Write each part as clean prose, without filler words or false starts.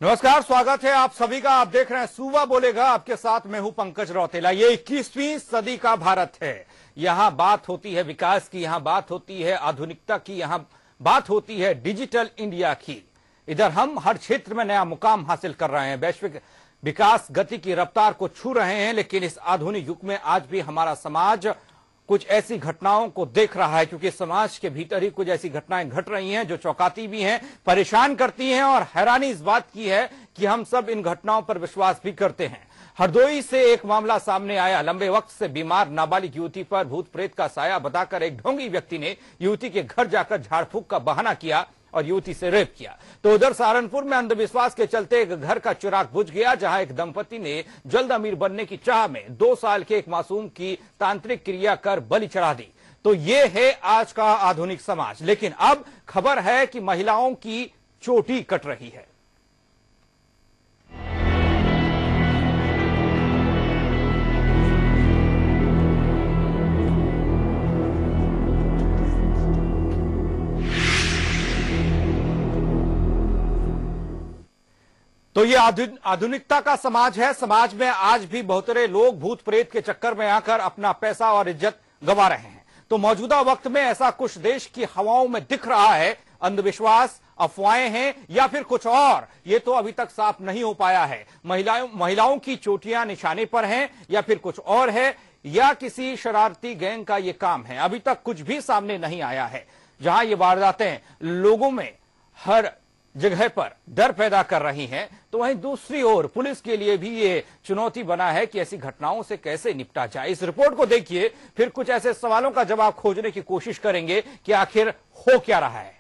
नमस्कार, स्वागत है आप सभी का। आप देख रहे हैं सूबा बोलेगा, आपके साथ मैं हूं पंकज रौतेला। ये 21वीं सदी का भारत है। यहां बात होती है विकास की, यहां बात होती है आधुनिकता की, यहां बात होती है डिजिटल इंडिया की। इधर हम हर क्षेत्र में नया मुकाम हासिल कर रहे हैं, वैश्विक विकास गति की रफ्तार को छू रहे हैं। लेकिन इस आधुनिक युग में आज भी हमारा समाज कुछ ऐसी घटनाओं को देख रहा है, क्योंकि समाज के भीतर ही कुछ ऐसी घटनाएं घट रही हैं जो चौंकाती भी हैं, परेशान करती हैं। और हैरानी इस बात की है कि हम सब इन घटनाओं पर विश्वास भी करते हैं। हरदोई से एक मामला सामने आया। लंबे वक्त से बीमार नाबालिग युवती पर भूत प्रेत का साया बताकर एक ढोंगी व्यक्ति ने युवती के घर जाकर झाड़ फूक का बहाना किया और युवती से रेप किया। तो उधर सहारनपुर में अंधविश्वास के चलते एक घर का चिराग बुझ गया, जहां एक दंपति ने जल्द अमीर बनने की चाह में 2 साल के एक मासूम की तांत्रिक क्रिया कर बलि चढ़ा दी। तो ये है आज का आधुनिक समाज। लेकिन अब खबर है कि महिलाओं की चोटी कट रही है। तो ये आधुनिकता का समाज है। समाज में आज भी बहुत सारे लोग भूत प्रेत के चक्कर में आकर अपना पैसा और इज्जत गंवा रहे हैं। तो मौजूदा वक्त में ऐसा कुछ देश की हवाओं में दिख रहा है। अंधविश्वास, अफवाहें हैं या फिर कुछ और, ये तो अभी तक साफ नहीं हो पाया है। महिलाओं की चोटियां निशाने पर हैं या फिर कुछ और है, या किसी शरारती गैंग का ये काम है। अभी तक कुछ भी सामने नहीं आया है। जहां ये वारदातें लोगों में हर जगह पर डर पैदा कर रही हैं, तो वहीं दूसरी ओर पुलिस के लिए भी ये चुनौती बना है कि ऐसी घटनाओं से कैसे निपटा जाए। इस रिपोर्ट को देखिए, फिर कुछ ऐसे सवालों का जवाब खोजने की कोशिश करेंगे कि आखिर हो क्या रहा है।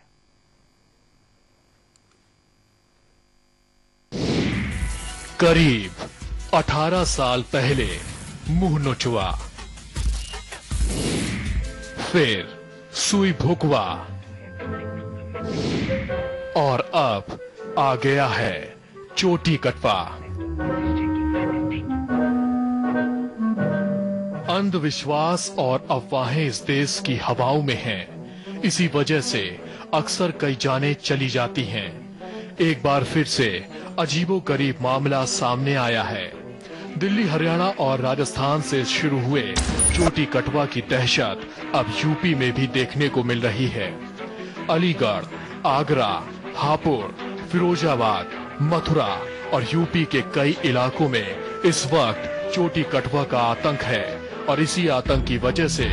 करीब 18 साल पहले मुंह नोचवा, फिर सुई भुकवा और अब आ गया है चोटी कटवा। अंधविश्वास और अफवाहें इस देश की हवाओं में हैं। इसी वजह से अक्सर कई जानें चली जाती हैं। एक बार फिर से अजीबोगरीब मामला सामने आया है। दिल्ली, हरियाणा और राजस्थान से शुरू हुए चोटी कटवा की दहशत अब यूपी में भी देखने को मिल रही है। अलीगढ़, आगरा, हापुड़, फिरोजाबाद, मथुरा और यूपी के कई इलाकों में इस वक्त चोटी कटवा का आतंक है। और इसी आतंक की वजह से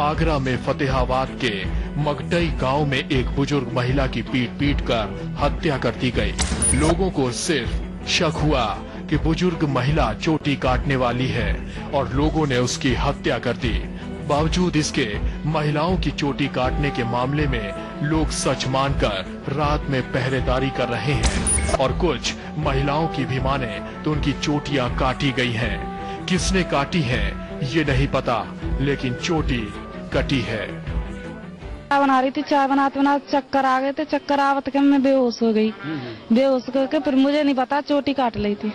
आगरा में फतेहाबाद के मगटई गांव में एक बुजुर्ग महिला की पीट कर हत्या कर दी गई। लोगों को सिर्फ शक हुआ कि बुजुर्ग महिला चोटी काटने वाली है और लोगों ने उसकी हत्या कर दी। बावजूद इसके महिलाओं की चोटी काटने के मामले में लोग सच मानकर रात में पहरेदारी कर रहे हैं। और कुछ महिलाओं की भी माने तो उनकी चोटियां काटी गई हैं। किसने काटी हैं ये नहीं पता, लेकिन चोटी कटी है। चाय बना रही थी, चाय बनाते बनाते चक्कर आ गए थे। चक्कर आवत के मैं बेहोश हो गई। बेहोश करके फिर मुझे नहीं पता चोटी काट ली थी।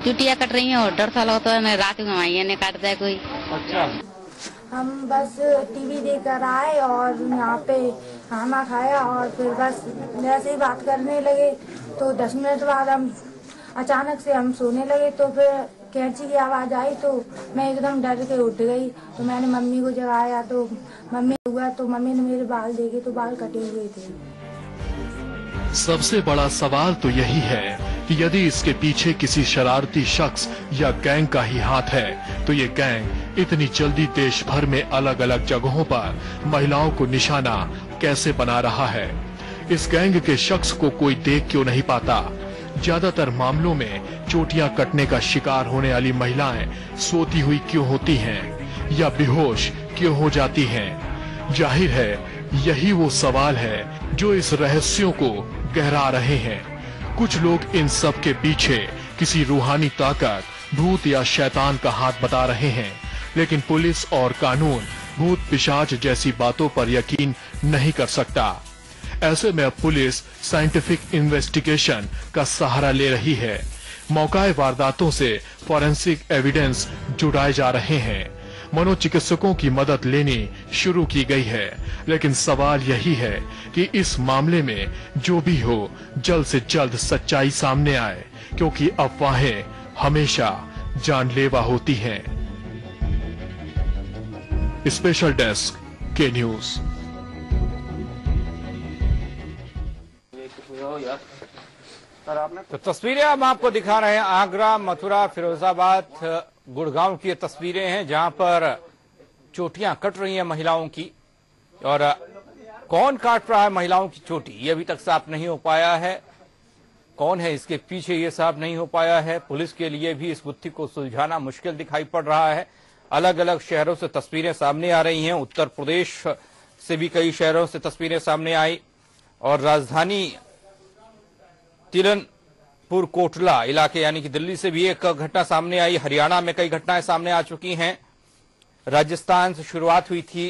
चुटिया कट रही है और डर सा लगता है, मैं रात में आई ने काट दिया कोई। अच्छा, हम बस टीवी देखकर आए और यहाँ पे खाना खाया और फिर बस वैसे ही बात करने लगे। तो 10 मिनट बाद हम अचानक से हम सोने लगे, तो फिर कैंची की आवाज़ आई तो मैं एकदम डर के उठ गई। तो मैंने मम्मी को जगाया तो मम्मी हुआ, तो मम्मी ने मेरे बाल देखे तो बाल कटे हुए थे। सबसे बड़ा सवाल तो यही है कि यदि इसके पीछे किसी शरारती शख्स या गैंग का ही हाथ है, तो ये गैंग इतनी जल्दी देश भर में अलग अलग जगहों पर महिलाओं को निशाना कैसे बना रहा है। इस गैंग के शख्स को कोई देख क्यों नहीं पाता। ज्यादातर मामलों में चोटियां कटने का शिकार होने वाली महिलाएं सोती हुई क्यों होती हैं या बेहोश क्यों हो जाती हैं। जाहिर है यही वो सवाल है जो इस रहस्यों को गहरा रहे हैं। कुछ लोग इन सब के पीछे किसी रूहानी ताकत, भूत या शैतान का हाथ बता रहे हैं, लेकिन पुलिस और कानून भूत पिशाच जैसी बातों पर यकीन नहीं कर सकता। ऐसे में अब पुलिस साइंटिफिक इन्वेस्टिगेशन का सहारा ले रही है। मौकाए वारदातों से फॉरेंसिक एविडेंस जुटाए जा रहे हैं। मनोचिकित्सकों की मदद लेनी शुरू की गई है। लेकिन सवाल यही है कि इस मामले में जो भी हो जल्द से जल्द सच्चाई सामने आए, क्योंकि अफवाहें हमेशा जानलेवा होती हैं। स्पेशल डेस्क के न्यूज। तो तस्वीरें हम आपको दिखा रहे हैं आगरा, मथुरा, फिरोजाबाद, गुड़गांव की ये तस्वीरें हैं जहां पर चोटियां कट रही हैं महिलाओं की। और कौन काट रहा है महिलाओं की चोटी, ये अभी तक साफ नहीं हो पाया है। कौन है इसके पीछे, ये साफ नहीं हो पाया है। पुलिस के लिए भी इस गुत्थी को सुलझाना मुश्किल दिखाई पड़ रहा है। अलग अलग शहरों से तस्वीरें सामने आ रही हैं। उत्तर प्रदेश से भी कई शहरों से तस्वीरें सामने आई और राजधानी तिलनपुर कोटला इलाके यानी कि दिल्ली से भी एक घटना सामने आई। हरियाणा में कई घटनाएं सामने आ चुकी हैं। राजस्थान से शुरुआत हुई थी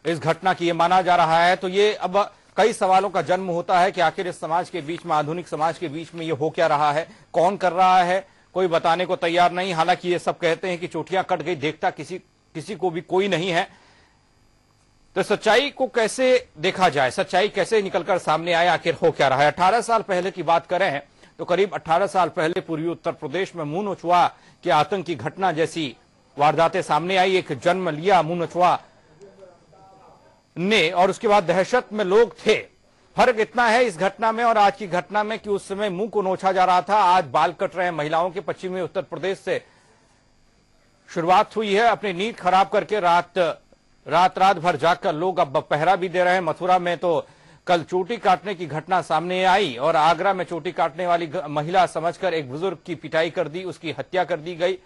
इस घटना की, ये माना जा रहा है। तो ये अब कई सवालों का जन्म होता है कि आखिर इस समाज के बीच में, आधुनिक समाज के बीच में ये हो क्या रहा है, कौन कर रहा है, कोई बताने को तैयार नहीं। हालांकि ये सब कहते हैं कि चोटियां कट गई, देखता किसी को भी कोई नहीं है। तो सच्चाई को कैसे देखा जाए, सच्चाई कैसे निकलकर सामने आए, आखिर हो क्या रहा है। 18 साल पहले की बात करें तो करीब 18 साल पहले पूर्वी उत्तर प्रदेश में मुंह नोचवा के आतंक की घटना जैसी वारदातें सामने आई। एक जन्म लिया मुंह नोचवा ने और उसके बाद दहशत में लोग थे। फर्क इतना है इस घटना में और आज की घटना में कि उस समय मुंह को नोचा जा रहा था, आज बाल कट रहे हैं महिलाओं के। पश्चिमी उत्तर प्रदेश से शुरुआत हुई है। अपनी नींद खराब करके रात भर जागकर लोग अब पहरा भी दे रहे हैं। मथुरा में तो कल चोटी काटने की घटना सामने आई और आगरा में चोटी काटने वाली महिला समझकर एक बुजुर्ग की पिटाई कर दी, उसकी हत्या कर दी गई।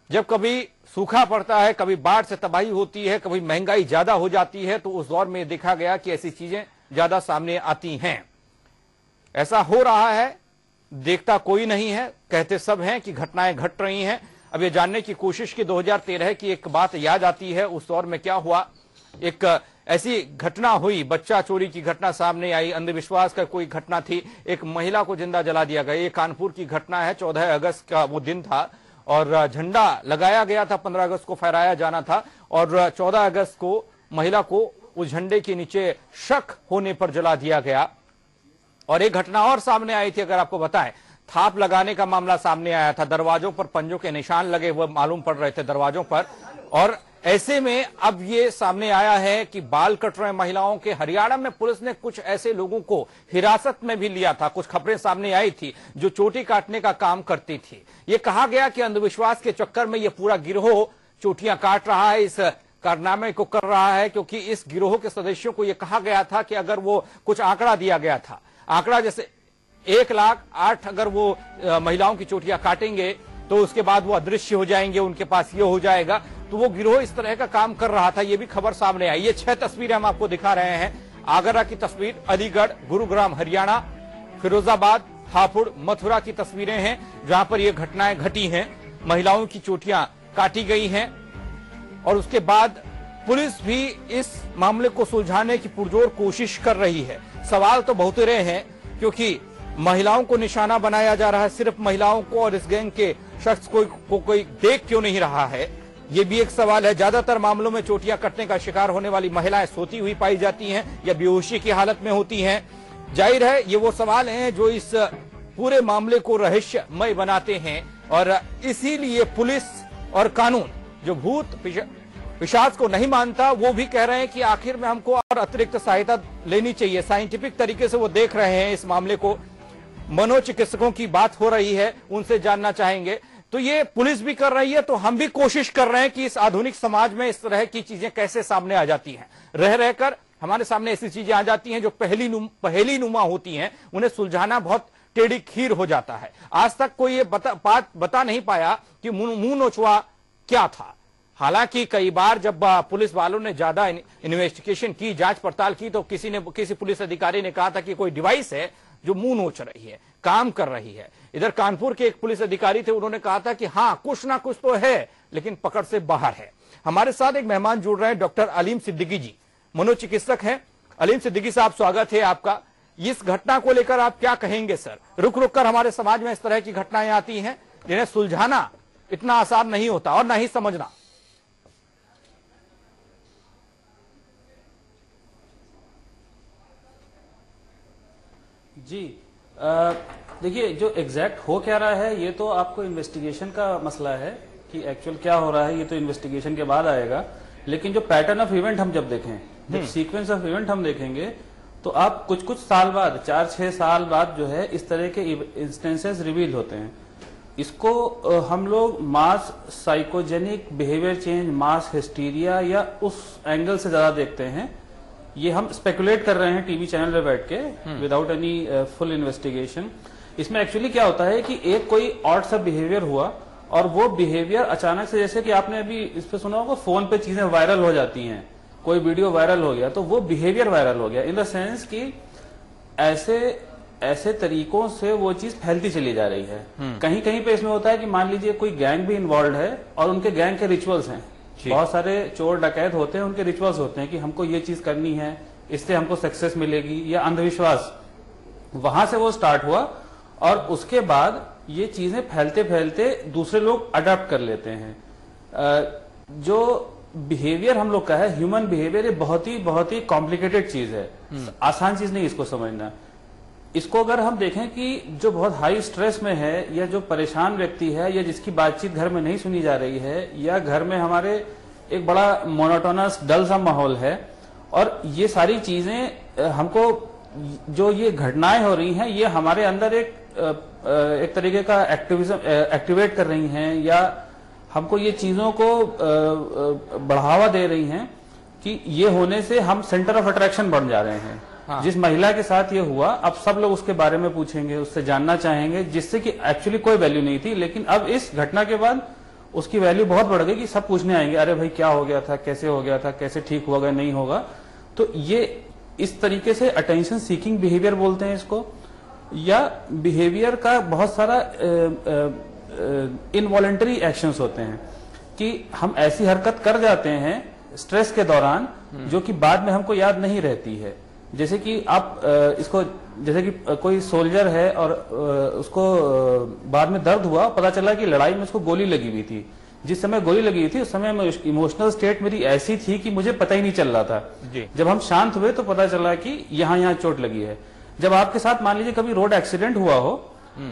जब कभी सूखा पड़ता है, कभी बाढ़ से तबाही होती है, कभी महंगाई ज्यादा हो जाती है, तो उस दौर में देखा गया कि ऐसी चीजें ज्यादा सामने आती हैं। ऐसा हो रहा है, देखता कोई नहीं है, कहते सब हैं कि घटनाएं घट रही हैं। अब ये जानने की कोशिश की 2013 की एक बात याद आती है। उस दौर में क्या हुआ, एक ऐसी घटना हुई, बच्चा चोरी की घटना सामने आई, अंधविश्वास का कोई घटना थी, एक महिला को जिंदा जला दिया गया। ये कानपुर की घटना है। 14 अगस्त का वो दिन था और झंडा लगाया गया था, 15 अगस्त को फहराया जाना था और 14 अगस्त को महिला को उस झंडे के नीचे शक होने पर जला दिया गया। और एक घटना और सामने आई थी, अगर आपको बताएं, थाप लगाने का मामला सामने आया था। दरवाजों पर पंजों के निशान लगे हुए मालूम पड़ रहे थे दरवाजों पर। और ऐसे में अब ये सामने आया है कि बाल कट रहे महिलाओं के। हरियाणा में पुलिस ने कुछ ऐसे लोगों को हिरासत में भी लिया था। कुछ खबरें सामने आई थी जो चोटी काटने का काम करती थी। ये कहा गया कि अंधविश्वास के चक्कर में ये पूरा गिरोह चोटियां काट रहा है, इस कारनामे को कर रहा है, क्योंकि इस गिरोह के सदस्यों को यह कहा गया था कि अगर वो कुछ आंकड़ा दिया गया था, आंकड़ा जैसे 1,08,000 अगर वो महिलाओं की चोटियां काटेंगे तो उसके बाद वो अदृश्य हो जाएंगे, उनके पास ये हो जाएगा। तो वो गिरोह इस तरह का काम कर रहा था, ये भी खबर सामने आई। ये 6 तस्वीरें हम आपको दिखा रहे हैं। आगरा की तस्वीर, अलीगढ़, गुरुग्राम हरियाणा, फिरोजाबाद, हापुड़, मथुरा की तस्वीरें हैं जहां पर ये घटनाएं घटी हैं, महिलाओं की चोटियां काटी गई हैं। और उसके बाद पुलिस भी इस मामले को सुलझाने की पुरजोर कोशिश कर रही है। सवाल तो बहुत रहे हैं क्योंकि महिलाओं को निशाना बनाया जा रहा है, सिर्फ महिलाओं को, और इस गैंग के शख्स को कोई देख क्यों नहीं रहा है, ये भी एक सवाल है। ज्यादातर मामलों में चोटियां कटने का शिकार होने वाली महिलाएं सोती हुई पाई जाती हैं या बेहोशी की हालत में होती हैं। जाहिर है ये वो सवाल हैं जो इस पूरे मामले को रहस्यमय बनाते हैं और इसीलिए पुलिस और कानून जो भूत पिशाच को नहीं मानता, वो भी कह रहे हैं कि आखिर में हमको और अतिरिक्त सहायता लेनी चाहिए। साइंटिफिक तरीके से वो देख रहे हैं इस मामले को। मनोचिकित्सकों की बात हो रही है, उनसे जानना चाहेंगे। तो ये पुलिस भी कर रही है, तो हम भी कोशिश कर रहे हैं कि इस आधुनिक समाज में इस तरह की चीजें कैसे सामने आ जाती हैं। रह रहकर हमारे सामने ऐसी चीजें आ जाती हैं जो पहेली नुमा होती हैं, उन्हें सुलझाना बहुत टेढ़ी खीर हो जाता है। आज तक कोई ये बता नहीं पाया कि मुंह नोचवा क्या था। हालांकि कई बार जब पुलिस वालों ने ज्यादा इन्वेस्टिगेशन की, जांच पड़ताल की, तो किसी पुलिस अधिकारी ने कहा था कि कोई डिवाइस है जो मुंह नोच रही है, काम कर रही है। इधर कानपुर के एक पुलिस अधिकारी थे, उन्होंने कहा था कि हाँ कुछ ना कुछ तो है लेकिन पकड़ से बाहर है। हमारे साथ एक मेहमान जुड़ रहे हैं, डॉक्टर अलीम सिद्दीकी जी, मनोचिकित्सक हैं। अलीम सिद्दीकी साहब, स्वागत है आपका। इस घटना को लेकर आप क्या कहेंगे सर? रुक रुक कर हमारे समाज में इस तरह की घटनाएं आती हैं जिन्हें सुलझाना इतना आसान नहीं होता और ना ही समझना। जी देखिए, जो एग्जैक्ट हो क्या रहा है ये तो आपको इन्वेस्टिगेशन का मसला है कि एक्चुअल क्या हो रहा है, ये तो इन्वेस्टिगेशन के बाद आएगा। लेकिन जो पैटर्न ऑफ इवेंट हम जब देखें, जब सीक्वेंस ऑफ इवेंट हम देखेंगे, तो आप कुछ साल बाद, 4-6 साल बाद जो है इस तरह के इंस्टेंसेस रिवील होते हैं। इसको हम लोग मास साइकोजेनिक बिहेवियर चेंज, मास हिस्टीरिया या उस एंगल से ज्यादा देखते हैं। ये हम स्पेकुलेट कर रहे हैं टीवी चैनल पे बैठ के विदाउट एनी फुल इन्वेस्टिगेशन। इसमें एक्चुअली क्या होता है कि एक कोई ऑड सा बिहेवियर हुआ और वो बिहेवियर अचानक से, जैसे कि आपने अभी इस पे सुना होगा, फोन पे चीजें वायरल हो जाती हैं, कोई वीडियो वायरल हो गया तो वो बिहेवियर वायरल हो गया, इन द सेंस कि ऐसे तरीकों से वो चीज फैलती चली जा रही है। कहीं कहीं पे इसमें होता है कि मान लीजिए कोई गैंग भी इन्वॉल्व है और उनके गैंग के रिचुअल्स हैं, बहुत सारे चोर डकैत होते हैं, उनके रिचुअल्स होते हैं कि हमको ये चीज करनी है, इससे हमको सक्सेस मिलेगी, या अंधविश्वास, वहां से वो स्टार्ट हुआ और उसके बाद ये चीजें फैलते फैलते दूसरे लोग अडॉप्ट कर लेते हैं। जो बिहेवियर हम लोग का है, ह्यूमन बिहेवियर, ये बहुत ही कॉम्प्लिकेटेड चीज है, आसान चीज नहीं इसको समझना। इसको अगर हम देखें कि जो बहुत हाई स्ट्रेस में है, या जो परेशान व्यक्ति है, या जिसकी बातचीत घर में नहीं सुनी जा रही है, या घर में हमारे एक बड़ा मोनोटोनस डल सा माहौल है, और ये सारी चीजें हमको, जो ये घटनाएं हो रही हैं, ये हमारे अंदर एक तरीके का एक्टिवेट कर रही हैं, या हमको ये चीजों को बढ़ावा दे रही हैं कि ये होने से हम सेंटर ऑफ अट्रैक्शन बन जा रहे हैं। हाँ। जिस महिला के साथ ये हुआ, अब सब लोग उसके बारे में पूछेंगे, उससे जानना चाहेंगे, जिससे कि एक्चुअली कोई वैल्यू नहीं थी, लेकिन अब इस घटना के बाद उसकी वैल्यू बहुत बढ़ गई कि सब पूछने आएंगे, अरे भाई क्या हो गया था, कैसे हो गया था, कैसे ठीक होगा नहीं होगा। तो ये इस तरीके से अटेंशन सीकिंग बिहेवियर बोलते हैं इसको, या बिहेवियर का बहुत सारा इनवॉलंटरी एक्शंस होते हैं कि हम ऐसी हरकत कर जाते हैं स्ट्रेस के दौरान जो कि बाद में हमको याद नहीं रहती है। जैसे कि आप इसको, जैसे कि कोई सोल्जर है और उसको बाद में दर्द हुआ, पता चला कि लड़ाई में उसको गोली लगी हुई थी। जिस समय गोली लगी हुई थी उस समय इमोशनल स्टेट मेरी ऐसी थी कि मुझे पता ही नहीं चल रहा था। जब हम शांत हुए तो पता चला कि यहाँ चोट लगी है। जब आपके साथ मान लीजिए कभी रोड एक्सीडेंट हुआ हो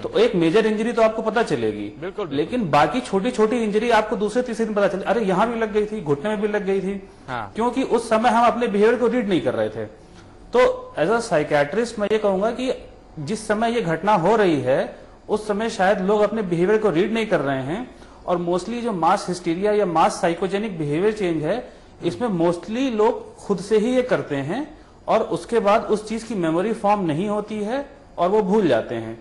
तो एक मेजर इंजरी तो आपको पता चलेगी, बिल्कुल, लेकिन बाकी छोटी छोटी इंजरी आपको दूसरे तीसरे दिन पता चले, अरे यहाँ भी लग गई थी, घुटने में भी लग गई थी। हाँ। क्योंकि उस समय हम अपने बिहेवियर को रीड नहीं कर रहे थे। तो एज अ साइकियाट्रिस्ट मैं ये कहूंगा कि जिस समय ये घटना हो रही है उस समय शायद लोग अपने बिहेवियर को रीड नहीं कर रहे हैं, और मोस्टली जो मास हिस्टीरिया या मास साइकोजेनिक बिहेवियर चेंज है, इसमें मोस्टली लोग खुद से ही ये करते हैं और उसके बाद उस चीज की मेमोरी फॉर्म नहीं होती है और वो भूल जाते हैं।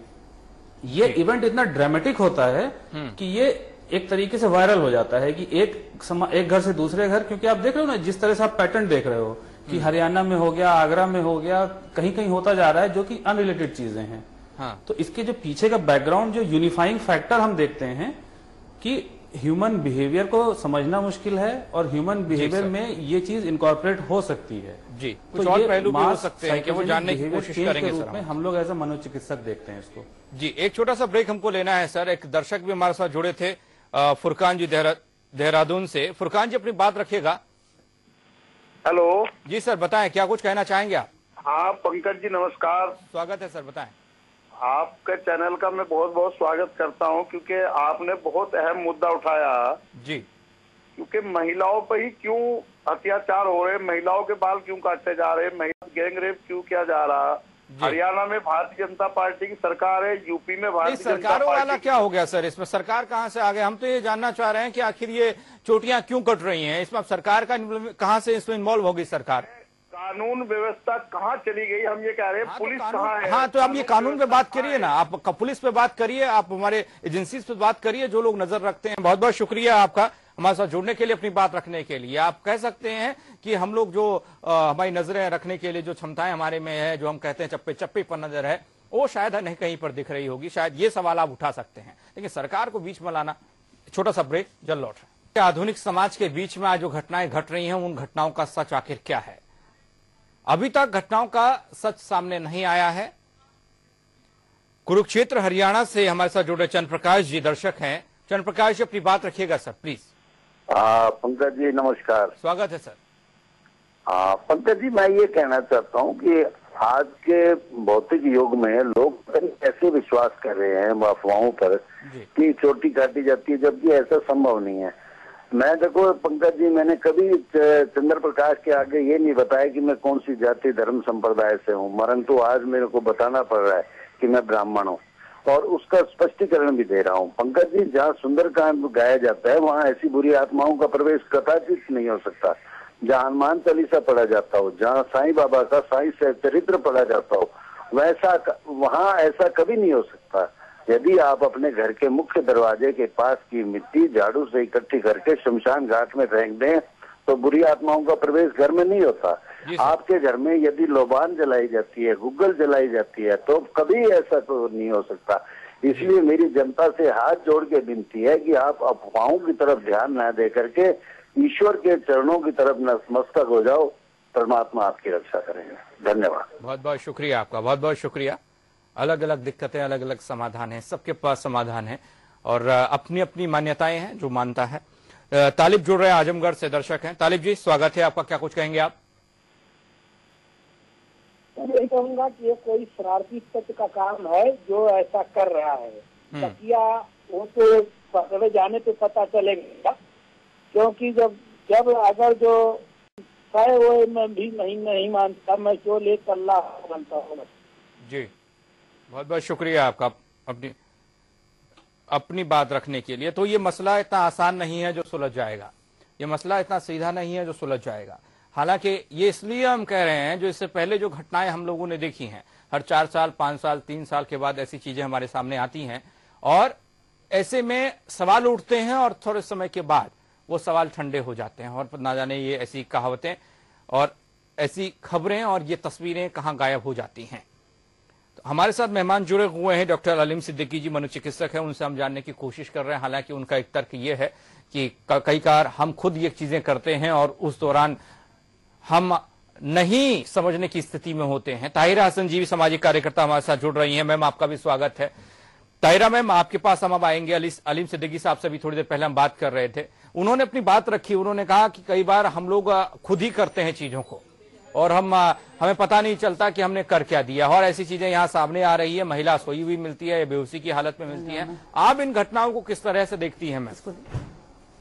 ये इवेंट इतना ड्रामेटिक होता है कि ये एक तरीके से वायरल हो जाता है कि एक घर से दूसरे घर, क्योंकि आप देख रहे हो ना जिस तरह से आप पैटर्न देख रहे हो कि हरियाणा में हो गया, आगरा में हो गया, कहीं कहीं होता जा रहा है, जो कि अनरिलेटेड चीजें हैं। हाँ। तो इसके जो पीछे का बैकग्राउंड, जो यूनिफाइंग फैक्टर हम देखते हैं कि ह्यूमन बिहेवियर को समझना मुश्किल है और ह्यूमन बिहेवियर में ये चीज इनकॉर्पोरेट हो सकती है। जी, कुछ और पहलू भी हो सकते हैं कि वो जानने की कोशिश करेंगे सर। में हम लोग एज अ मनोचिकित्सक देखते हैं इसको। जी, एक छोटा सा ब्रेक हमको लेना है सर। एक दर्शक भी हमारे साथ जुड़े थे, फुरकान जी देहरादून से। फुरकान जी अपनी बात रखिएगा। हेलो जी सर, बताएं, क्या कुछ कहना चाहेंगे आप? हाँ पंकज जी नमस्कार, स्वागत है सर, बताएं। आपके चैनल का मैं बहुत बहुत स्वागत करता हूँ, क्योंकि आपने बहुत अहम मुद्दा उठाया जी। क्योंकि महिलाओं पर ही क्यों अत्याचार हो रहे, महिलाओं के बाल क्यों काटे जा रहे, महिला गैंग रेप क्यों किया जा रहा। हरियाणा में भारतीय जनता पार्टी की सरकार है, यूपी में भारतीय जनता पार्टी। सरकारों वाला क्या हो गया सर? इसमें सरकार कहाँ से आ गए? हम तो ये जानना चाह रहे हैं कि आखिर ये चोटियां क्यों कट रही हैं, इसमें सरकार का कहाँ से इसमें इन्वॉल्व होगी सरकार? कानून व्यवस्था कहाँ चली गई, हम ये कह रहे हैं। पुलिस कहाँ है? हाँ, तो आप ये कानून पे बात करिए ना, आप पुलिस पे बात करिए, आप हमारे एजेंसी पे बात करिए जो लोग नजर रखते हैं। बहुत बहुत शुक्रिया आपका हमारे साथ जुड़ने के लिए, अपनी बात रखने के लिए। आप कह सकते हैं कि हम लोग जो हमारी नजरें रखने के लिए जो क्षमताएं हमारे में है, जो हम कहते हैं चप्पे चप्पे पर नजर है, वो शायद नहीं कहीं पर दिख रही होगी। शायद ये सवाल आप उठा सकते हैं, लेकिन सरकार को बीच में लाना। छोटा सा ब्रेक, जल्द लौट रहे हैं। आधुनिक समाज के बीच में आज जो घटनाएं घट रही हैं, उन घटनाओं का सच आखिर क्या है? अभी तक घटनाओं का सच सामने नहीं आया है। कुरुक्षेत्र हरियाणा से हमारे साथ जुड़े चंद्र प्रकाश जी दर्शक हैं। चंद्र प्रकाश जी अपनी बात रखिएगा सर, प्लीज। पंकज जी नमस्कार, स्वागत है सर। पंकज जी मैं ये कहना चाहता हूँ कि आज के भौतिक युग में लोग कैसे विश्वास कर रहे हैं अफवाहों पर कि चोटी काटी जाती है, जबकि ऐसा संभव नहीं है। मैं देखो पंकज जी, मैंने कभी चंद्र प्रकाश के आगे ये नहीं बताया कि मैं कौन सी जाति धर्म संप्रदाय से हूँ, परंतु आज मेरे को बताना पड़ रहा है कि मैं ब्राह्मण हूँ और उसका स्पष्टीकरण भी दे रहा हूँ। पंकज जी, जहाँ सुंदरकांड गाया जाता है वहाँ ऐसी बुरी आत्माओं का प्रवेश कदाचित नहीं हो सकता। जहाँ हनुमान चालीसा पढ़ा जाता हो, जहाँ साईं बाबा का साईं चरित्र पढ़ा जाता हो, वैसा वहाँ ऐसा कभी नहीं हो सकता। यदि आप अपने घर के मुख्य दरवाजे के पास की मिट्टी झाड़ू से इकट्ठी करके शमशान घाट में फेंक दें तो बुरी आत्माओं का प्रवेश घर में नहीं होता। आपके घर में यदि लोबान जलाई जाती है, गुग्गल जलाई जाती है, तो कभी ऐसा तो नहीं हो सकता। इसलिए मेरी जनता से हाथ जोड़ के विनती है कि आप अफवाहों की तरफ ध्यान न दे करके ईश्वर के चरणों की तरफ नतमस्तक हो जाओ, परमात्मा आपकी रक्षा करेंगे। धन्यवाद। बहुत बहुत शुक्रिया आपका, बहुत बहुत शुक्रिया। अलग अलग दिक्कतें, अलग अलग समाधान हैं, सबके पास समाधान है और अपनी अपनी मान्यताएं हैं जो मानता है। तालिब जुड़ रहे हैं, आजमगढ़ से दर्शक हैं। तालिब जी, स्वागत है आपका, क्या कुछ कहेंगे आप? मैं कहूँगा कि ये कोई शरारती तत्व का काम है जो ऐसा कर रहा है। तकिया वो तो पकड़े जाने पे पता चलेगा, क्योंकि जब अगर जो है वो मैं भी नहीं मानता, मैं जो ले अल्लाह मानता हूँ। जी, बहुत बहुत शुक्रिया आपका अपनी बात रखने के लिए। तो ये मसला इतना आसान नहीं है जो सुलझ जाएगा, ये मसला इतना सीधा नहीं है जो सुलझ जाएगा। हालांकि ये इसलिए हम कह रहे हैं जो इससे पहले जो घटनाएं हम लोगों ने देखी हैं, हर 4 साल 5 साल 3 साल के बाद ऐसी चीजें हमारे सामने आती हैं और ऐसे में सवाल उठते हैं और थोड़े समय के बाद वो सवाल ठंडे हो जाते हैं और ना जाने ये ऐसी कहावतें और ऐसी खबरें और ये तस्वीरें कहाँ गायब हो जाती हैं। तो हमारे साथ मेहमान जुड़े हुए हैं डॉक्टर अलीम सिद्दीकी जी, मनोचिकित्सक हैं, उनसे हम जानने की कोशिश कर रहे हैं। हालांकि उनका एक तर्क ये है कि कई बार हम खुद ये चीजें करते हैं और उस दौरान हम नहीं समझने की स्थिति में होते हैं। ताहिरा हसन जी भी सामाजिक कार्यकर्ता हमारे साथ जुड़ रही हैं। मैम, आपका भी स्वागत है। ताहिरा मैम, आपके पास हम अब आएंगे। अलीम सिद्दीकी साहब से भी थोड़ी देर पहले हम बात कर रहे थे, उन्होंने अपनी बात रखी। उन्होंने कहा कि कई बार हम लोग खुद ही करते हैं चीजों को और हमें पता नहीं चलता कि हमने कर क्या दिया, और ऐसी चीजें यहाँ सामने आ रही है। महिला सोई हुई मिलती है या बेहोशी की हालत में मिलती है। आप इन घटनाओं को किस तरह से देखती हैं मैम?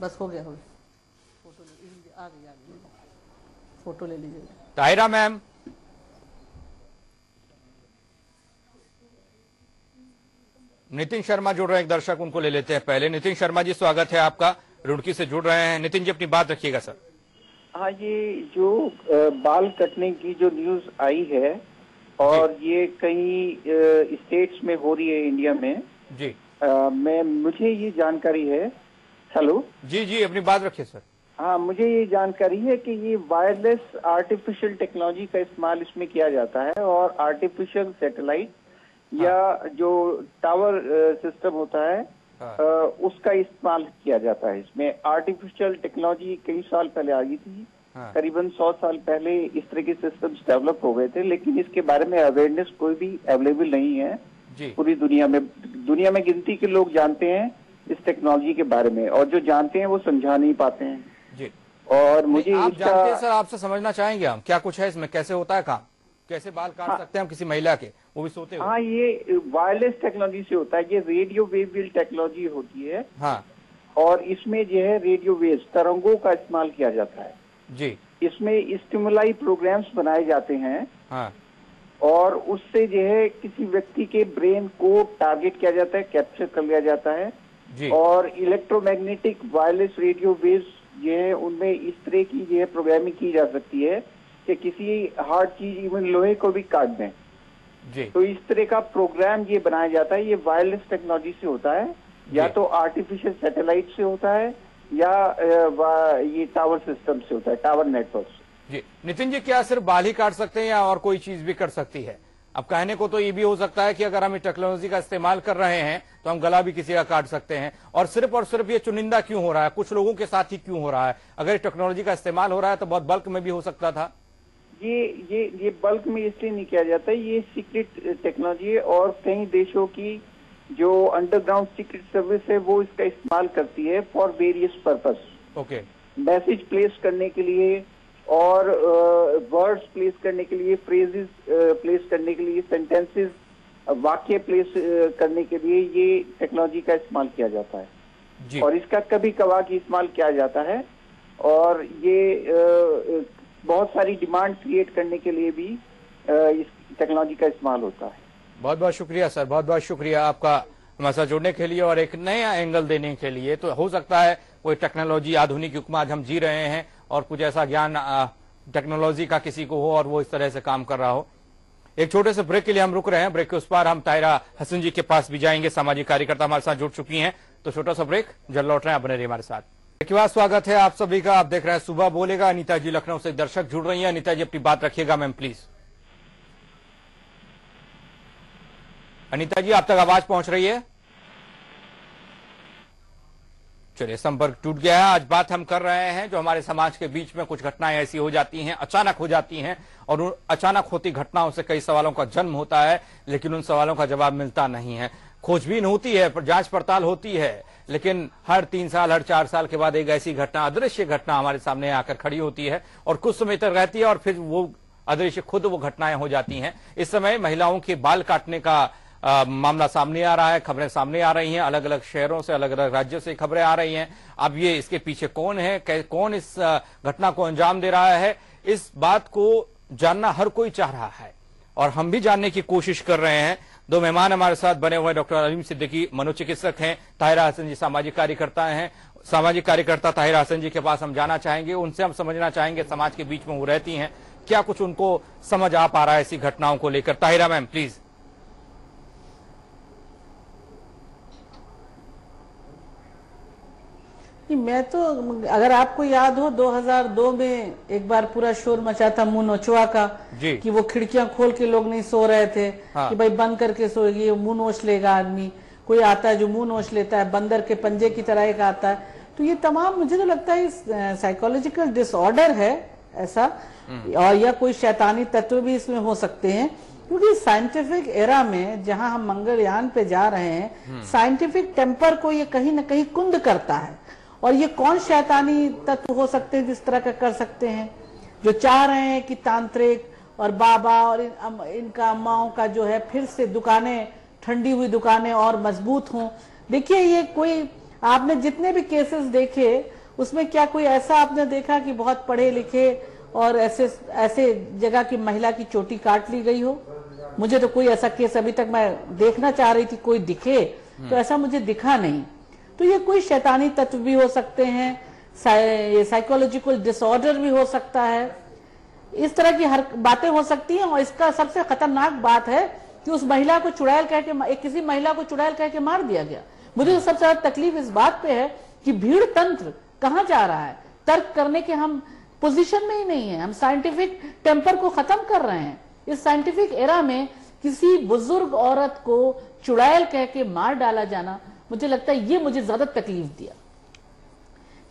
बस हो गया, फोटो ले लीजिए। ताहिरा मैम, नितिन शर्मा जुड़ रहे हैं, एक दर्शक, उनको ले लेते हैं पहले। नितिन शर्मा जी, स्वागत है आपका, रुड़की से जुड़ रहे हैं। नितिन जी, अपनी बात रखिएगा सर। हाँ, ये जो बाल कटने की जो न्यूज आई है और ये कई स्टेट्स में हो रही है इंडिया में जी, मुझे ये जानकारी है। हेलो जी जी, अपनी बात रखिए सर। हाँ, मुझे ये जानकारी है कि ये वायरलेस आर्टिफिशियल टेक्नोलॉजी का इस्तेमाल इसमें किया जाता है और आर्टिफिशियल सैटेलाइट या जो टावर सिस्टम होता है उसका इस्तेमाल किया जाता है। इसमें आर्टिफिशियल टेक्नोलॉजी कई साल पहले आ गई थी, करीबन 100 साल पहले इस तरह के सिस्टम्स डेवलप हो गए थे, लेकिन इसके बारे में अवेयरनेस कोई भी अवेलेबल नहीं है पूरी दुनिया में। दुनिया में गिनती के लोग जानते हैं इस टेक्नोलॉजी के बारे में, और जो जानते हैं वो समझा नहीं पाते हैं जी। और मुझे आप जानते हैं सर, आपसे समझना चाहेंगे हम क्या कुछ है इसमें, कैसे होता है काम, कैसे बाल काट सकते हैं हम किसी महिला के, वो भी सोते हुए? हाँ, ये वायरलेस टेक्नोलॉजी से होता है। ये रेडियो वेव टेक्नोलॉजी होती है। हाँ, और इसमें जो है रेडियो वेव्स तरंगों का इस्तेमाल किया जाता है जी। इसमें स्टिमुलाई प्रोग्राम्स बनाए जाते हैं। हाँ, और उससे जो है किसी व्यक्ति के ब्रेन को टारगेट किया जाता है, कैप्चर कर लिया जाता है जी। और इलेक्ट्रोमैग्नेटिक वायरलेस रेडियो वेव्स जो है उनमें इस तरह की जो है प्रोग्रामिंग की जा सकती है कि किसी हार्ड चीज, इवन लोहे को भी काट दें जी। तो इस तरह का प्रोग्राम ये बनाया जाता है। ये वायरलेस टेक्नोलॉजी से होता है, या तो आर्टिफिशियल सैटेलाइट से होता है या ये टावर सिस्टम से होता है, टावर नेटवर्क से। जी नितिन जी, क्या सिर्फ बाल ही काट सकते हैं या और कोई चीज भी कर सकती है? अब कहने को तो ये भी हो सकता है कि अगर हम टेक्नोलॉजी का इस्तेमाल कर रहे हैं तो हम गला भी किसी का काट सकते हैं, और सिर्फ ये चुनिंदा क्यों हो रहा है, कुछ लोगों के साथ ही क्यों हो रहा है? अगर टेक्नोलॉजी का इस्तेमाल हो रहा है तो बहुत बल्क में भी हो सकता था। ये बल्क में इसलिए नहीं किया जाता, ये सीक्रेट टेक्नोलॉजी है और कई देशों की जो अंडरग्राउंड सीक्रेट सर्विस है वो इसका इस्तेमाल करती है for various purpose. Okay, message place करने के लिए और वर्ड्स प्लेस करने के लिए, फ्रेजेस प्लेस करने के लिए, सेंटेंसेस, वाक्य प्लेस करने के लिए ये टेक्नोलॉजी का इस्तेमाल किया जाता है जी। और इसका कभी कभार इस्तेमाल किया जाता है और ये बहुत सारी डिमांड क्रिएट करने के लिए भी इस टेक्नोलॉजी का इस्तेमाल होता है। बहुत बहुत शुक्रिया सर, बहुत बहुत शुक्रिया आपका हमारे साथ जुड़ने के लिए और एक नया एंगल देने के लिए। तो हो सकता है कोई टेक्नोलॉजी आधुनिक युग में आज हम जी रहे हैं और कुछ ऐसा ज्ञान टेक्नोलॉजी का किसी को हो और वो इस तरह से काम कर रहा हो। एक छोटे से ब्रेक के लिए हम रुक रहे हैं। ब्रेक के उस पार हम ताहिरा हसन जी के पास भी जाएंगे, सामाजिक कार्यकर्ता हमारे साथ जुड़ चुकी हैं। तो छोटा सा ब्रेक, जल्द लौट रहे हैं, बने रहिए हमारे साथ। एक बार स्वागत है आप सभी का। आप देख रहे हैं सुबह बोलेगा। अनीता जी लखनऊ से दर्शक जुड़ रही हैं। अनीता जी अपनी बात रखिएगा मैम प्लीज। अनीता जी आप तक आवाज पहुंच रही है? चलिए संपर्क टूट गया है। आज बात हम कर रहे हैं जो हमारे समाज के बीच में कुछ घटनाएं ऐसी हो जाती हैं, अचानक हो जाती हैं और उन अचानक होती घटनाओं से कई सवालों का जन्म होता है, लेकिन उन सवालों का जवाब मिलता नहीं है। खोजबीन होती है, जांच पड़ताल होती है, लेकिन हर 3 साल हर 4 साल के बाद एक ऐसी घटना, अदृश्य घटना हमारे सामने आकर खड़ी होती है और कुछ समय तक रहती है और फिर वो अदृश्य खुद वो घटनाएं हो जाती हैं। इस समय महिलाओं के बाल काटने का मामला सामने आ रहा है, खबरें सामने आ रही हैं, अलग अलग शहरों से, अलग अलग राज्यों से खबरें आ रही हैं। अब ये इसके पीछे कौन है, कौन इस घटना को अंजाम दे रहा है, इस बात को जानना हर कोई चाह रहा है और हम भी जानने की कोशिश कर रहे हैं। 2 मेहमान हमारे साथ बने हुए डॉक्टर अलीम सिद्दीकी मनोचिकित्सक हैं, ताहिरा हसन जी सामाजिक कार्यकर्ता हैं। सामाजिक कार्यकर्ता ताहिरा हसन जी के पास हम जाना चाहेंगे, उनसे हम समझना चाहेंगे समाज के बीच में वो रहती हैं, क्या कुछ उनको समझ आ पा रहा है ऐसी घटनाओं को लेकर। Tahira ma'am please. मैं तो, अगर आपको याद हो 2002 में एक बार पूरा शोर मचा था मुंह नोचवा का कि वो खिड़कियां खोल के लोग नहीं सो रहे थे कि भाई बंद करके सोएगी, मुंह नोच लेगा आदमी। कोई आता है जो मुंह नोच लेता है, बंदर के पंजे की तरह एक आता है। तो ये तमाम मुझे तो लगता है साइकोलॉजिकल डिसऑर्डर है ऐसा, और या कोई शैतानी तत्व भी इसमें हो सकते हैं, क्योंकि साइंटिफिक एरा में जहां हम मंगलयान पे जा रहे हैं, साइंटिफिक टेम्पर को ये कहीं ना कहीं कुंद करता है। और ये कौन शैतानी तत्व हो सकते हैं जिस तरह का कर सकते हैं, जो चाह रहे हैं कि तांत्रिक और बाबा और इनका अम्माओं का जो है फिर से दुकानें, ठंडी हुई दुकानें और मजबूत हों। देखिए ये कोई, आपने जितने भी केसेस देखे उसमें क्या कोई ऐसा आपने देखा कि बहुत पढ़े लिखे और ऐसे जगह की महिला की चोटी काट ली गई हो? मुझे तो कोई ऐसा केस अभी तक, मैं देखना चाह रही थी कोई दिखे तो ऐसा मुझे दिखा नहीं। तो ये कोई शैतानी तत्व भी हो सकते हैं, ये साइकोलॉजिकल डिसऑर्डर भी हो सकता है, इस तरह की हर बातें हो सकती हैं। और इसका सबसे खतरनाक बात है कि उस महिला को चुड़ैल कह के, किसी महिला को चुड़ैल कह के मार दिया गया। मुझे तो सबसे ज्यादा तकलीफ इस बात पे है कि भीड़ तंत्र कहाँ जा रहा है। तर्क करने के हम पोजीशन में ही नहीं है, हम साइंटिफिक टेम्पर को खत्म कर रहे हैं। इस साइंटिफिक एरा में किसी बुजुर्ग औरत को चुड़ैल कह के मार डाला जाना, मुझे लगता है ये मुझे ज्यादा तकलीफ दिया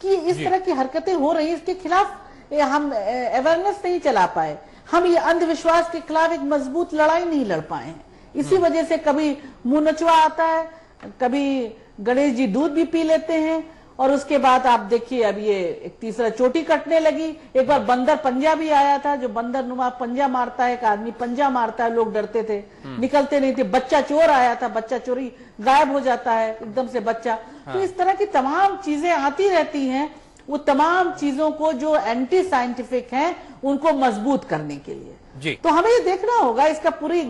कि इस तरह की हरकतें हो रही है। इसके खिलाफ हम अवेयरनेस नहीं चला पाए, हम ये अंधविश्वास के खिलाफ एक मजबूत लड़ाई नहीं लड़ पाए हैं। इसी वजह से कभी मुंह नचवा आता है, कभी गणेश जी दूध भी पी लेते हैं और उसके बाद आप देखिए अब ये एक तीसरा चोटी कटने लगी। एक बार बंदर पंजा भी आया था, जो बंदर नुमा पंजा मारता है, एक आदमी पंजा मारता है, लोग डरते थे, निकलते नहीं थे। बच्चा चोर आया था, बच्चा चोरी गायब हो जाता है एकदम से बच्चा। तो इस तरह की तमाम चीजें आती रहती हैं, वो तमाम चीजों को जो एंटी साइंटिफिक हैं उनको मजबूत करने के लिए। तो हमें ये देखना होगा, इसका पूरी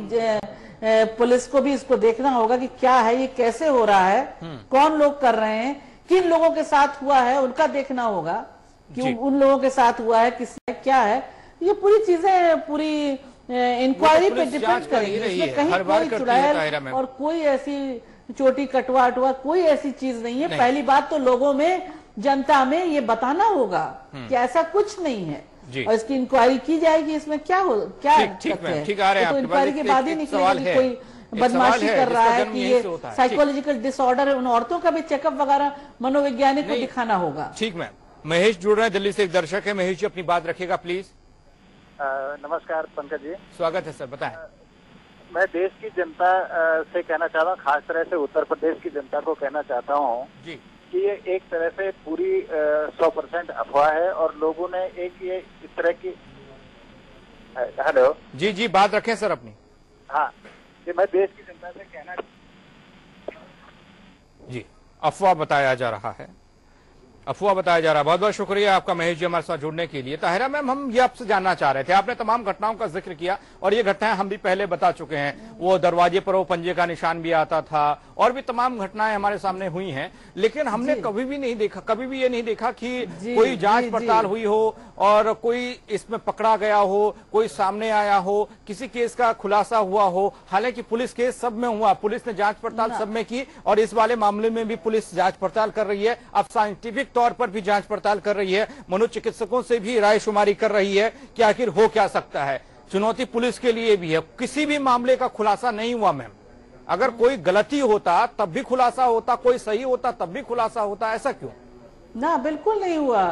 पुलिस को भी इसको देखना होगा कि क्या है, ये कैसे हो रहा है, कौन लोग कर रहे हैं, किन लोगों के साथ हुआ है उनका देखना होगा कि उन लोगों के साथ हुआ है, किसने क्या है। ये पूरी चीजें पूरी इंक्वायरी पे डिपेंड करेगी। इसमें कहीं कोई चुड़ैल और कोई ऐसी चोटी कटवा अटवा कोई ऐसी चीज नहीं है। पहली बात तो लोगों में, जनता में ये बताना होगा कि ऐसा कुछ नहीं है और इसकी इंक्वायरी की जाएगी, इसमें क्या हो, क्या तो इंक्वायरी के बाद ही निकलेगी कोई बदमाशी कर रहा है कि ये साइकोलॉजिकल डिसऑर्डर है। उन औरतों का भी चेकअप वगैरह मनोवैज्ञानिक को दिखाना होगा। ठीक मैम। महेश जुड़ रहे हैं दिल्ली से, एक दर्शक है। महेश जी अपनी बात रखिएगा प्लीज। नमस्कार पंकज जी। स्वागत है सर, बताएं। मैं देश की जनता से कहना चाहता हूँ, खास तरह से उत्तर प्रदेश की जनता को कहना चाहता हूँ कि ये एक तरह से पूरी 100% अफवाह है और लोगों ने एक ये इस तरह की। हेलो जी जी, बात रखें सर अपनी। हाँ, कि मैं देश की जनता से कहना जी, अफवाह बताया जा रहा है, अफवाह बताया जा रहा है। बहुत बहुत शुक्रिया आपका महेश जी हमारे साथ जुड़ने के लिए। ताहिरा मैम, हम ये आपसे जानना चाह रहे थे, आपने तमाम घटनाओं का जिक्र किया और ये घटनाएं हम भी पहले बता चुके हैं। वो दरवाजे पर वो पंजे का निशान भी आता था और भी तमाम घटनाएं हमारे सामने हुई हैं, लेकिन हमने कभी भी नहीं देखा, कभी भी ये नहीं देखा कि कोई जांच पड़ताल हुई हो और कोई इसमें पकड़ा गया हो, कोई सामने आया हो, किसी केस का खुलासा हुआ हो। हालांकि पुलिस केस सब में हुआ, पुलिस ने जांच पड़ताल सब में की और इस वाले मामले में भी पुलिस जांच पड़ताल कर रही है। अब साइंटिफिक तौर पर भी जांच पड़ताल कर रही है, मनोचिकित्सकों से भी राय शुमारी कर रही है कि आखिर हो क्या सकता है। चुनौती पुलिस के लिए भी है। किसी भी मामले का खुलासा नहीं हुआ मैम, अगर कोई गलती होता तब भी खुलासा होता, कोई सही होता तब भी खुलासा होता, ऐसा क्यों? ना, बिल्कुल नहीं हुआ,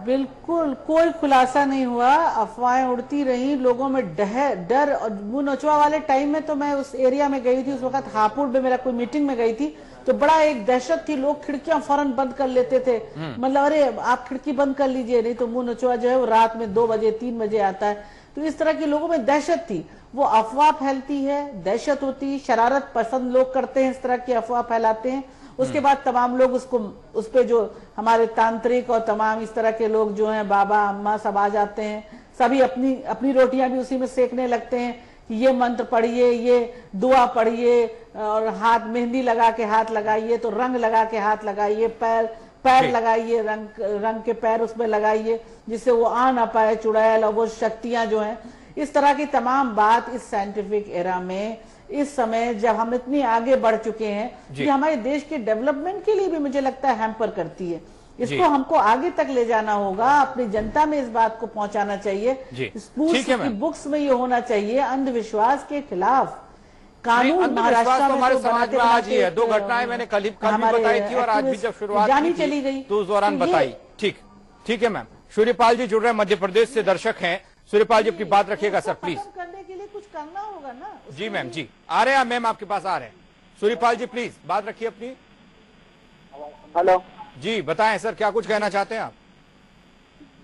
बिल्कुल कोई खुलासा नहीं हुआ, अफवाहें उड़ती रही, लोगों में डर। और मुंह नोचवा वाले टाइम में तो मैं उस एरिया में गई थी, उस वक्त हापुड़ में मेरा कोई मीटिंग में गई थी, तो बड़ा एक दहशत थी, लोग खिड़कियां फौरन बंद कर लेते थे। मतलब अरे आप खिड़की बंद कर लीजिए, नहीं तो मुंह नोचवा जो है वो रात में 2 बजे 3 बजे आता है। तो इस तरह के लोगों में दहशत थी। वो अफवाह फैलती है, दहशत होती, शरारत पसंद लोग करते हैं, इस तरह की अफवाह फैलाते हैं। उसके बाद तमाम लोग उस पे जो हमारे तांत्रिक और तमाम इस तरह के लोग जो हैं, बाबा अम्मा सब आ जाते हैं, सभी अपनी रोटियां भी उसी में सेकने लगते हैं कि ये मंत्र पढ़िए, ये दुआ पढ़िए और हाथ मेहंदी लगा के हाथ लगाइए, तो रंग लगा के हाथ लगाइए, पैर लगाइए, रंग के पैर उसमें लगाइए जिससे वो आ ना पाए चुड़ैल और वो शक्तियां जो हैं। इस तरह की तमाम बात इस साइंटिफिक एरा में, इस समय जब हम इतनी आगे बढ़ चुके हैं, कि हमारे देश के डेवलपमेंट के लिए भी मुझे लगता है हैम्पर करती है। इसको हमको आगे तक ले जाना होगा, अपनी जनता में इस बात को पहुंचाना चाहिए। स्कूल की बुक्स में ये होना चाहिए, अंधविश्वास के खिलाफ कानून महाराष्ट्र में हमारे समाज में आज ही है। 2 घटनाएं मैंने कल भी बताई थी और आज भी जब शुरुआत जानी चली गई तो उस दौरान बताई। ठीक है मैम। सूर्यपाल जी जुड़ रहे हैं, मध्य प्रदेश से दर्शक हैं। सूर्यपाल जी अपनी बात रखिएगा सर प्लीज। करने के लिए कुछ करना होगा ना। जी मैम, जी आ रहे हैं मैम, आपके पास आ रहे हैं। सूर्यपाल जी प्लीज बात रखिए अपनी। हेलो जी बताएं सर, क्या कुछ कहना चाहते हैं आप?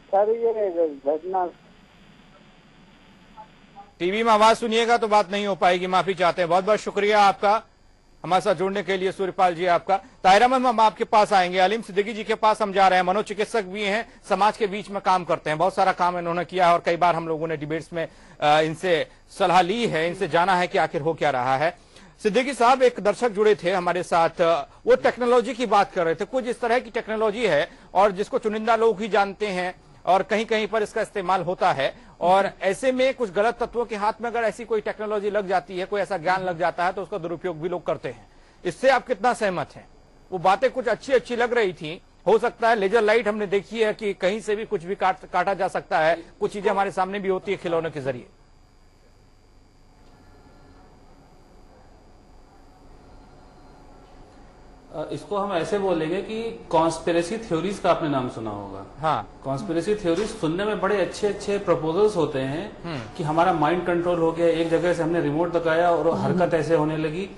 सर ये घटना, टीवी में आवाज सुनिएगा तो बात नहीं हो पाएगी, माफी चाहते हैं। बहुत बहुत शुक्रिया आपका हमारे साथ जुड़ने के लिए सूर्यपाल जी आपका। ताहिरा मैम, हम आपके पास आएंगे। अलीम सिद्दीकी जी के पास हम जा रहे हैं, मनोचिकित्सक भी हैं, समाज के बीच में काम करते हैं, बहुत सारा काम इन्होंने किया है और कई बार हम लोगों ने डिबेट्स में इनसे सलाह ली है, इनसे जाना है कि आखिर हो क्या रहा है। सिद्दीकी साहब, एक दर्शक जुड़े थे हमारे साथ, वो टेक्नोलॉजी की बात कर रहे थे। कुछ इस तरह की टेक्नोलॉजी है और जिसको चुनिंदा लोग ही जानते हैं और कहीं कहीं पर इसका इस्तेमाल होता है, और ऐसे में कुछ गलत तत्वों के हाथ में अगर ऐसी कोई टेक्नोलॉजी लग जाती है, कोई ऐसा ज्ञान लग जाता है, तो उसका दुरुपयोग भी लोग करते हैं। इससे आप कितना सहमत हैं? वो बातें कुछ अच्छी लग रही थी, हो सकता है लेजर लाइट हमने देखी है कि कहीं से भी कुछ भी काटा जा सकता है, कुछ चीजें हमारे सामने भी होती है खिलौनों के जरिए। इसको हम ऐसे बोलेंगे कि कॉन्स्पिरेसी थ्योरीज का आपने नाम सुना होगा। हाँ, कॉन्स्पिरेसी थ्योरीज सुनने में बड़े अच्छे प्रपोजल्स होते हैं कि हमारा माइंड कंट्रोल हो गया, एक जगह से हमने रिमोट दबाया और हरकत ऐसे होने लगी।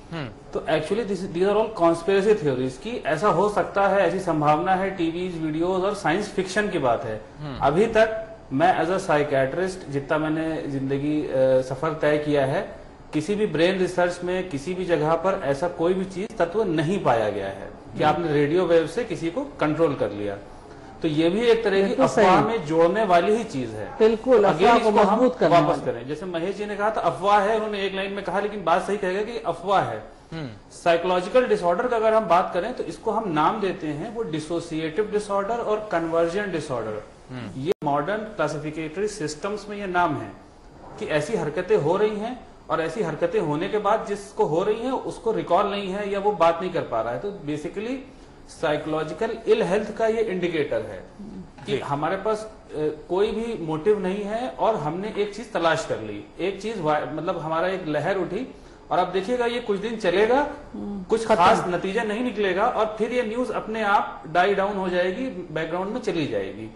तो actually these are all conspiracy theories की ऐसा हो सकता है, ऐसी संभावना है, टीवीज, वीडियोज और साइंस फिक्शन की बात है। अभी तक मैं एज अ साइकेट्रिस्ट जितना मैंने जिंदगी सफर तय किया है, किसी भी ब्रेन रिसर्च में किसी भी जगह पर ऐसा कोई भी चीज तत्व नहीं पाया गया है कि आपने रेडियो वेव से किसी को कंट्रोल कर लिया। तो ये भी एक तरह की अफवाह में जोड़ने वाली ही चीज है। बिल्कुल, अफवाह को मजबूत करना। वापस करें, जैसे महेश जी ने कहा था अफवाह है, उन्होंने एक लाइन में कहा, लेकिन बात सही कहेगा कि अफवाह है। साइकोलॉजिकल डिसऑर्डर का अगर हम बात करें तो इसको हम नाम देते हैं वो डिसोसिएटिव डिसऑर्डर और कन्वर्जन डिसऑर्डर। ये मॉडर्न क्लासिफिकेटरी सिस्टम्स में ये नाम है कि ऐसी हरकतें हो रही हैं और ऐसी हरकतें होने के बाद जिसको हो रही है उसको रिकॉल नहीं है या वो बात नहीं कर पा रहा है। तो बेसिकली साइकोलॉजिकल इल हेल्थ का ये इंडिकेटर है कि हमारे पास कोई भी मोटिव नहीं है और हमने एक चीज तलाश कर ली, एक चीज मतलब हमारा एक लहर उठी और अब देखिएगा ये कुछ दिन चलेगा, कुछ खास नतीजा नहीं निकलेगा और फिर ये न्यूज अपने आप डाई डाउन हो जाएगी, बैकग्राउंड में चली जाएगी,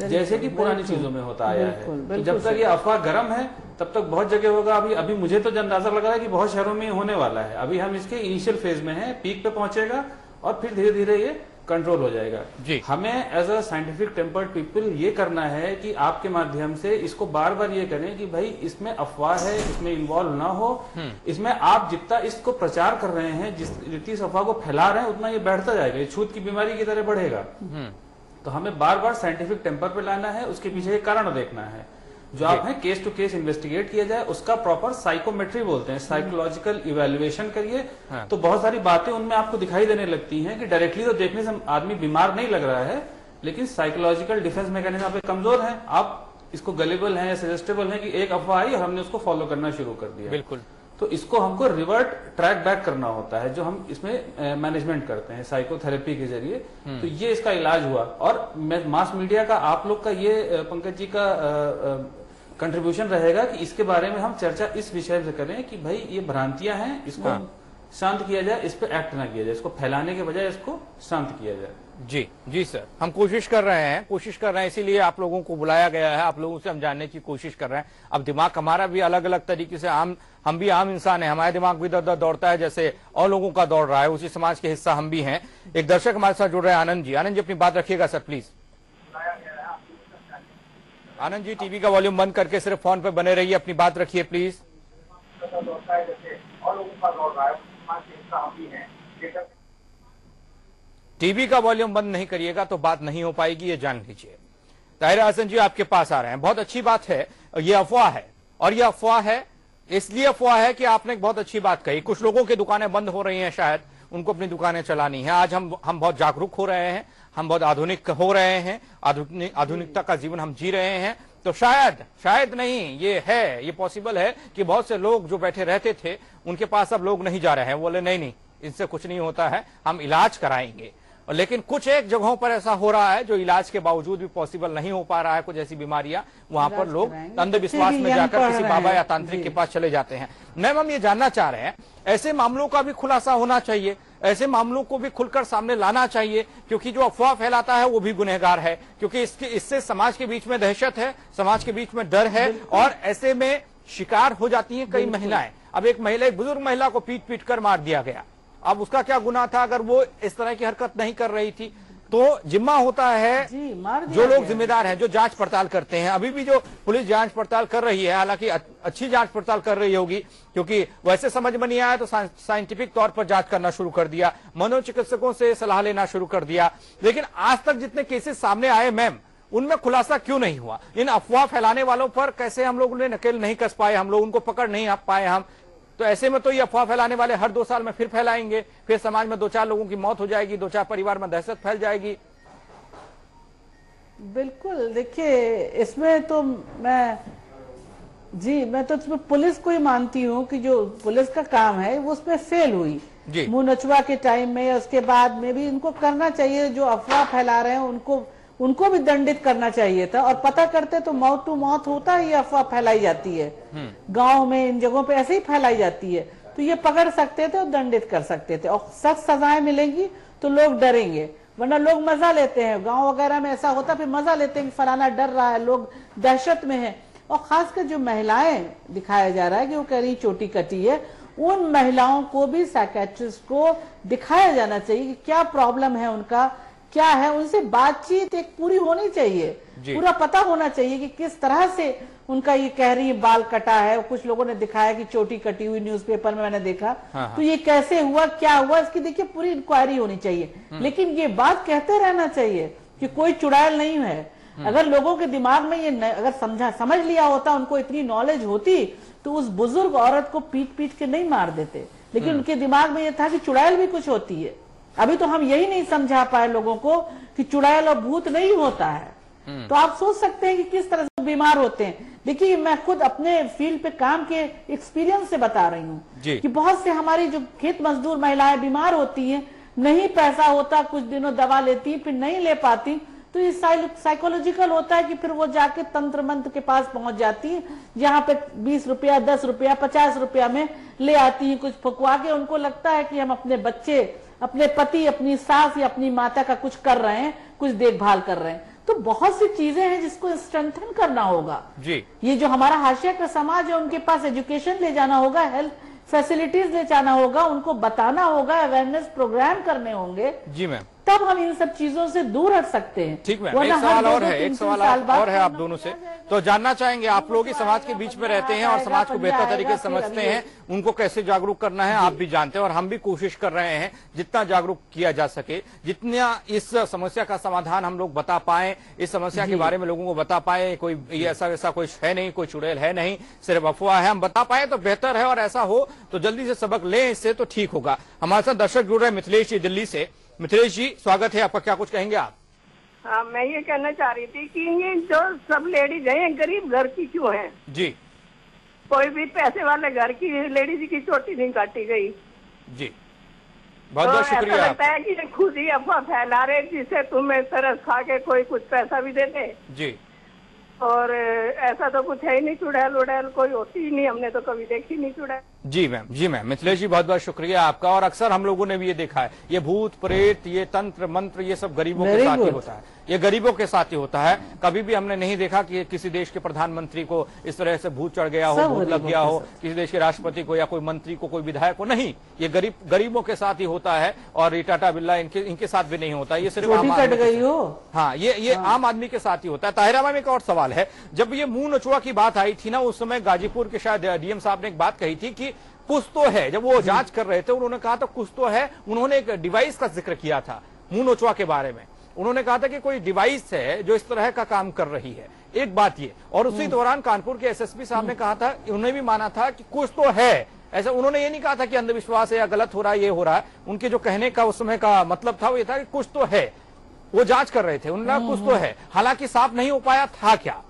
जैसे कि पुरानी चीजों में होता आया है। तो जब तक ये अफवाह गर्म है तब तक बहुत जगह होगा। अभी मुझे तो अंदाजा लग रहा है कि बहुत शहरों में होने वाला है। अभी हम इसके इनिशियल फेज में हैं, पीक पे पहुंचेगा और फिर धीरे धीरे ये कंट्रोल हो जाएगा। जी। हमें as a scientific tempered people ये करना है कि आपके माध्यम से इसको बार बार ये करें कि भाई इसमें अफवाह है, इसमें इन्वॉल्व ना हो। इसमें आप जितना इसको प्रचार कर रहे हैं, जितनी इस अफवाह को फैला रहे हैं, उतना ये बढ़ता जाएगा, ये छूत की बीमारी की तरह बढ़ेगा। तो हमें बार बार साइंटिफिक टेम्पर पे लाना है, उसके पीछे एक कारण देखना है। जो आप है केस टू केस इन्वेस्टिगेट किया जाए, उसका प्रॉपर साइकोमेट्री बोलते हैं, साइकोलॉजिकल इवेल्युएशन करिए। तो बहुत सारी बातें उनमें आपको दिखाई देने लगती हैं कि डायरेक्टली तो देखने से आदमी बीमार नहीं लग रहा है, लेकिन साइकोलॉजिकल डिफेंस मैकेनिज्म आप कमजोर है, आप इसको गलेबल है, सजेस्टेबल है कि एक अफवाह आई और हमने उसको फॉलो करना शुरू कर दिया। बिल्कुल। तो इसको हमको रिवर्ट ट्रैक बैक करना होता है, जो हम इसमें मैनेजमेंट करते हैं साइकोथेरेपी के जरिए। तो ये इसका इलाज हुआ। और मास मीडिया का, आप लोग का ये पंकज जी का कंट्रीब्यूशन रहेगा कि इसके बारे में हम चर्चा इस विषय से करें कि भाई ये भ्रांतियां हैं, इसको शांत किया जाए, इस पे एक्ट ना किया जाए, इसको फैलाने के बजाय इसको शांत किया जाए। जी जी सर, हम कोशिश कर रहे हैं, इसीलिए आप लोगों को बुलाया गया है, आप लोगों से हम जानने की कोशिश कर रहे हैं। अब दिमाग हमारा भी अलग अलग तरीके से, हम भी आम इंसान हैं, हमारा दिमाग भी दर दौड़ता है जैसे और लोगों का दौड़ रहा है, उसी समाज के हिस्सा हम भी हैं। एक दर्शक हमारे साथ जुड़ रहे हैं, आनंद जी। आनंद जी अपनी बात रखिएगा sir please. Anand ji TV का वॉल्यूम बंद करके सिर्फ फोन पे बने रहिए, अपनी बात रखिए प्लीज। टीवी का वॉल्यूम बंद नहीं करिएगा तो बात नहीं हो पाएगी, ये जान लीजिए। ताहिर हसन जी आपके पास आ रहे हैं, बहुत अच्छी बात है, ये अफवाह है, और ये अफवाह है इसलिए अफवाह है कि आपने एक बहुत अच्छी बात कही। कुछ लोगों की दुकानें बंद हो रही हैं, शायद उनको अपनी दुकानें चलानी है। आज हम बहुत जागरूक हो रहे हैं, हम बहुत आधुनिक हो रहे हैं, आधुनिकता का जीवन हम जी रहे हैं। तो शायद नहीं, ये है, ये पॉसिबल है कि बहुत से लोग जो बैठे रहते थे उनके पास अब लोग नहीं जा रहे हैं, बोले नहीं इनसे कुछ नहीं होता है, हम इलाज कराएंगे। और लेकिन कुछ एक जगहों पर ऐसा हो रहा है जो इलाज के बावजूद भी पॉसिबल नहीं हो पा रहा है, कुछ ऐसी बीमारियां, वहां पर लोग अंधविश्वास में जाकर किसी बाबा या तांत्रिक के पास चले जाते हैं। मैम हम ये जानना चाह रहे हैं, ऐसे मामलों का भी खुलासा होना चाहिए, ऐसे मामलों को भी खुलकर सामने लाना चाहिए, क्योंकि जो अफवाह फैलाता है वो भी गुनहगार है, क्योंकि इससे समाज के बीच में दहशत है, समाज के बीच में डर है, और ऐसे में शिकार हो जाती हैं कई महिलाएं। अब एक बुजुर्ग महिला को पीट कर मार दिया गया, अब उसका क्या गुनाह था अगर वो इस तरह की हरकत नहीं कर रही थी? तो जिम्मा होता है जो लोग जिम्मेदार हैं, जो जांच पड़ताल करते हैं। अभी भी जो पुलिस जांच पड़ताल कर रही है, हालांकि अच्छी जांच पड़ताल कर रही होगी, क्योंकि वैसे समझ में नहीं आया तो साइंटिफिक तौर पर जांच करना शुरू कर दिया, मनोचिकित्सकों से सलाह लेना शुरू कर दिया। लेकिन आज तक जितने केसेस सामने आए मैम, उनमें खुलासा क्यों नहीं हुआ? इन अफवाह फैलाने वालों पर कैसे हम लोगों ने नकेल नहीं कस पाए, हम लोग उनको पकड़ नहीं पाए हम? तो ऐसे में तो ये अफवाह फैलाने वाले हर 2 साल में फिर फैलाएंगे, फिर समाज में 2-4 लोगों की मौत हो जाएगी, 2-4 परिवार में दहशत फैल जाएगी। बिल्कुल, देखिए इसमें तो मैं तो इसमें पुलिस को ही मानती हूँ कि जो पुलिस का काम है वो उसमें फेल हुई मुंह नचुआ के टाइम में, उसके बाद में भी इनको करना चाहिए। जो अफवाह फैला रहे हैं उनको भी दंडित करना चाहिए था, और पता करते तो मौत टू मौत होता है, ये अफवाह फैलाई जाती है गांव में, इन जगहों पे ऐसे ही फैलाई जाती है। तो ये पकड़ सकते थे और दंडित कर सकते थे, और सख्त सजाएं मिलेंगी तो लोग डरेंगे। वरना लोग मजा लेते हैं, गांव वगैरह में ऐसा होता, फिर मजा लेते हैं कि फलाना डर रहा है, लोग दहशत में है। और खासकर जो महिलाएं दिखाया जा रहा है कि वो कह रही चोटी कटी है, उन महिलाओं को भी साइकियाट्रिस्ट को दिखाया जाना चाहिए कि क्या प्रॉब्लम है उनका, क्या है, उनसे बातचीत एक पूरी होनी चाहिए, पूरा पता होना चाहिए कि किस तरह से उनका ये कह रही है बाल कटा है। कुछ लोगों ने दिखाया कि चोटी कटी हुई, न्यूज़पेपर में मैंने देखा। तो ये कैसे हुआ, क्या हुआ, इसकी देखिए पूरी इंक्वायरी होनी चाहिए। लेकिन ये बात कहते रहना चाहिए कि कोई चुड़ैल नहीं है। अगर लोगों के दिमाग में ये अगर समझ लिया होता, उनको इतनी नॉलेज होती, तो उस बुजुर्ग औरत को पीट के नहीं मार देते। लेकिन उनके दिमाग में ये था कि चुड़ैल भी कुछ होती है। अभी तो हम यही नहीं समझा पाए लोगों को कि चुड़ैल और भूत नहीं होता है। तो आप सोच सकते हैं कि किस तरह से बीमार होते हैं। देखिए मैं खुद अपने फील्ड पे काम के एक्सपीरियंस से बता रही हूँ कि बहुत से हमारी जो खेत मजदूर महिलाएं बीमार होती हैं, नहीं पैसा होता, कुछ दिनों दवा लेती, फिर नहीं ले पाती, तो ये साइकोलॉजिकल होता है कि फिर वो जाके तंत्र मंत्र के पास पहुंच जाती है, जहाँ पे 20 रुपया, 10 रुपया, 50 रुपया में ले आती है कुछ फुकवा के। उनको लगता है कि हम अपने बच्चे, अपने पति, अपनी सास या अपनी माता का कुछ कर रहे हैं, कुछ देखभाल कर रहे हैं। तो बहुत सी चीजें हैं जिसको स्ट्रेंथन करना होगा जी। ये जो हमारा हाशिया का समाज है, उनके पास एजुकेशन ले जाना होगा, हेल्थ फैसिलिटीज ले जाना होगा, उनको बताना होगा, अवेयरनेस प्रोग्राम करने होंगे। जी मैम, तब हम इन सब चीजों से दूर हट सकते हैं। ठीक मैम, एक सवाल और है, एक सवाल और है आप दोनों से, तो जानना चाहेंगे, आप लोग ही समाज के बीच में रहते हैं और समाज को बेहतर तरीके से समझते हैं, उनको कैसे जागरूक करना है आप भी जानते हैं और हम भी कोशिश कर रहे हैं जितना जागरूक किया जा सके, जितना इस समस्या का समाधान हम लोग बता पाए, इस समस्या के बारे में लोगों को बता पाए, कोई ऐसा वैसा कोई है नहीं, कोई चुड़ैल है नहीं, सिर्फ अफवाह है, हम बता पाए तो बेहतर है और ऐसा हो तो जल्दी से सबक लें इससे तो ठीक होगा। हमारे साथ दर्शक जुड़ रहे हैं मिथिलेश जी दिल्ली से। मिथिलेश जी स्वागत है आपका, क्या कुछ कहेंगे आप? हाँ, मैं ये कहना चाह रही थी कि ये जो सब लेडीज हैं गरीब घर की क्यों हैं? जी, कोई भी पैसे वाले घर की लेडीज की चोटी नहीं काटी गई। जी, बहुत बहुत शुक्रिया। ऐसा लगता है कि ये खुद ही अफवाह फैला रहे जिससे तुम्हें तरस खा के कोई कुछ पैसा भी दे दे। जी, और ऐसा तो कुछ है ही नहीं, चुड़ैल उड़ैल कोई होती ही नहीं, हमने तो कभी देखी नहीं चुड़ैल। जी मैम, मिथिलेश जी बहुत बहुत शुक्रिया आपका। और अक्सर हम लोगों ने भी ये देखा है, ये भूत प्रेत, ये तंत्र मंत्र, ये सब गरीबों के साथ ही होता है, ये गरीबों के साथ ही होता है। कभी भी हमने नहीं देखा कि किसी देश के प्रधानमंत्री को इस तरह से भूत चढ़ गया हो, भूत लग गया हो, किसी देश के राष्ट्रपति को या कोई मंत्री को, कोई विधायक को, नहीं, ये गरीबों के साथ ही होता है। और ये टाटा बिरला इनके साथ भी नहीं होता, ये सिर्फ आम आदमी, हाँ, ये आम आदमी के साथ ही होता है। ताहिरा मैम, एक और सवाल है, जब ये मुंह नचुआ की बात आई थी ना, उस समय गाजीपुर के शायद डीएम साहब ने एक बात कही थी कि कुछ तो है, जब वो जांच कर रहे थे उन्होंने कहा था कुछ तो है, उन्होंने एक डिवाइस का जिक्र किया था मुंह नोचवा के बारे में, उन्होंने कहा था कि कोई डिवाइस है जो इस तरह का काम कर रही है, एक बात ये। और उसी दौरान कानपुर के एसएसपी साहब ने कहा था, उन्होंने भी माना था कि कुछ तो है, ऐसा उन्होंने ये नहीं कहा था कि अंधविश्वास है या गलत हो रहा है, ये हो रहा है, उनके जो कहने का उस समय का मतलब था वो ये था कि कुछ तो है, वो जांच कर रहे थे, उन्होंने कुछ तो है, हालांकि साफ नहीं हो पाया था क्या।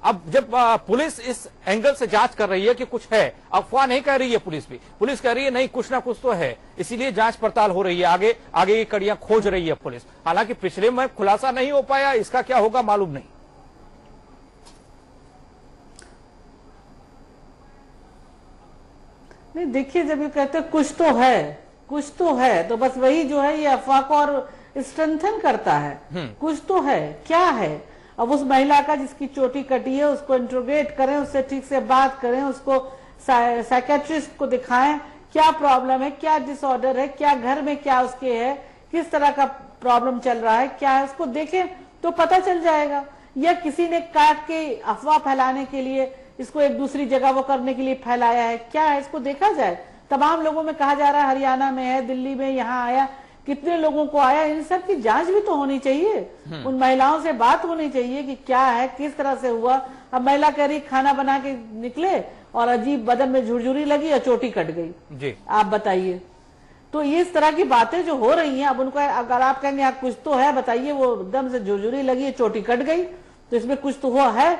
अब जब पुलिस इस एंगल से जांच कर रही है कि कुछ है, अफवाह नहीं कह रही है पुलिस कह रही है नहीं कुछ ना कुछ तो है, इसीलिए जांच पड़ताल हो रही है, आगे की कड़ियां खोज रही है पुलिस। हालांकि पिछले में खुलासा नहीं हो पाया, इसका क्या होगा मालूम नहीं। नहीं, देखिए, जब ये कहते हैं कुछ तो है तो बस वही जो है ये अफवाह को और स्ट्रेंथन करता है। कुछ तो है, क्या है? अब उस महिला का जिसकी चोटी कटी है उसको इंट्रोगेट करें, उससे ठीक से बात करें, उसको साइकेट्रिस्ट को दिखाएं, क्या प्रॉब्लम है, क्या डिसऑर्डर है, क्या घर में क्या उसके है, किस तरह का प्रॉब्लम चल रहा है, क्या है, उसको देखें तो पता चल जाएगा। या किसी ने काट के अफवाह फैलाने के लिए इसको एक दूसरी जगह वो करने के लिए फैलाया है, क्या है, इसको देखा जाए। तमाम लोगों में कहा जा रहा है हरियाणा में है, दिल्ली में, यहाँ आया, कितने लोगों को आया, इन सब की जांच भी तो होनी चाहिए। उन महिलाओं से बात होनी चाहिए कि क्या है, किस तरह से हुआ। अब महिला कह रही खाना बना के निकले और अजीब बदन में झुरझुरी लगी और चोटी कट गई जी, आप बताइए। तो ये इस तरह की बातें जो हो रही हैं, अब उनको अगर आप कहेंगे आप कुछ तो है बताइए, वो एकदम से झुरझुरी लगी, चोटी कट गई, तो इसमें कुछ तो हुआ है।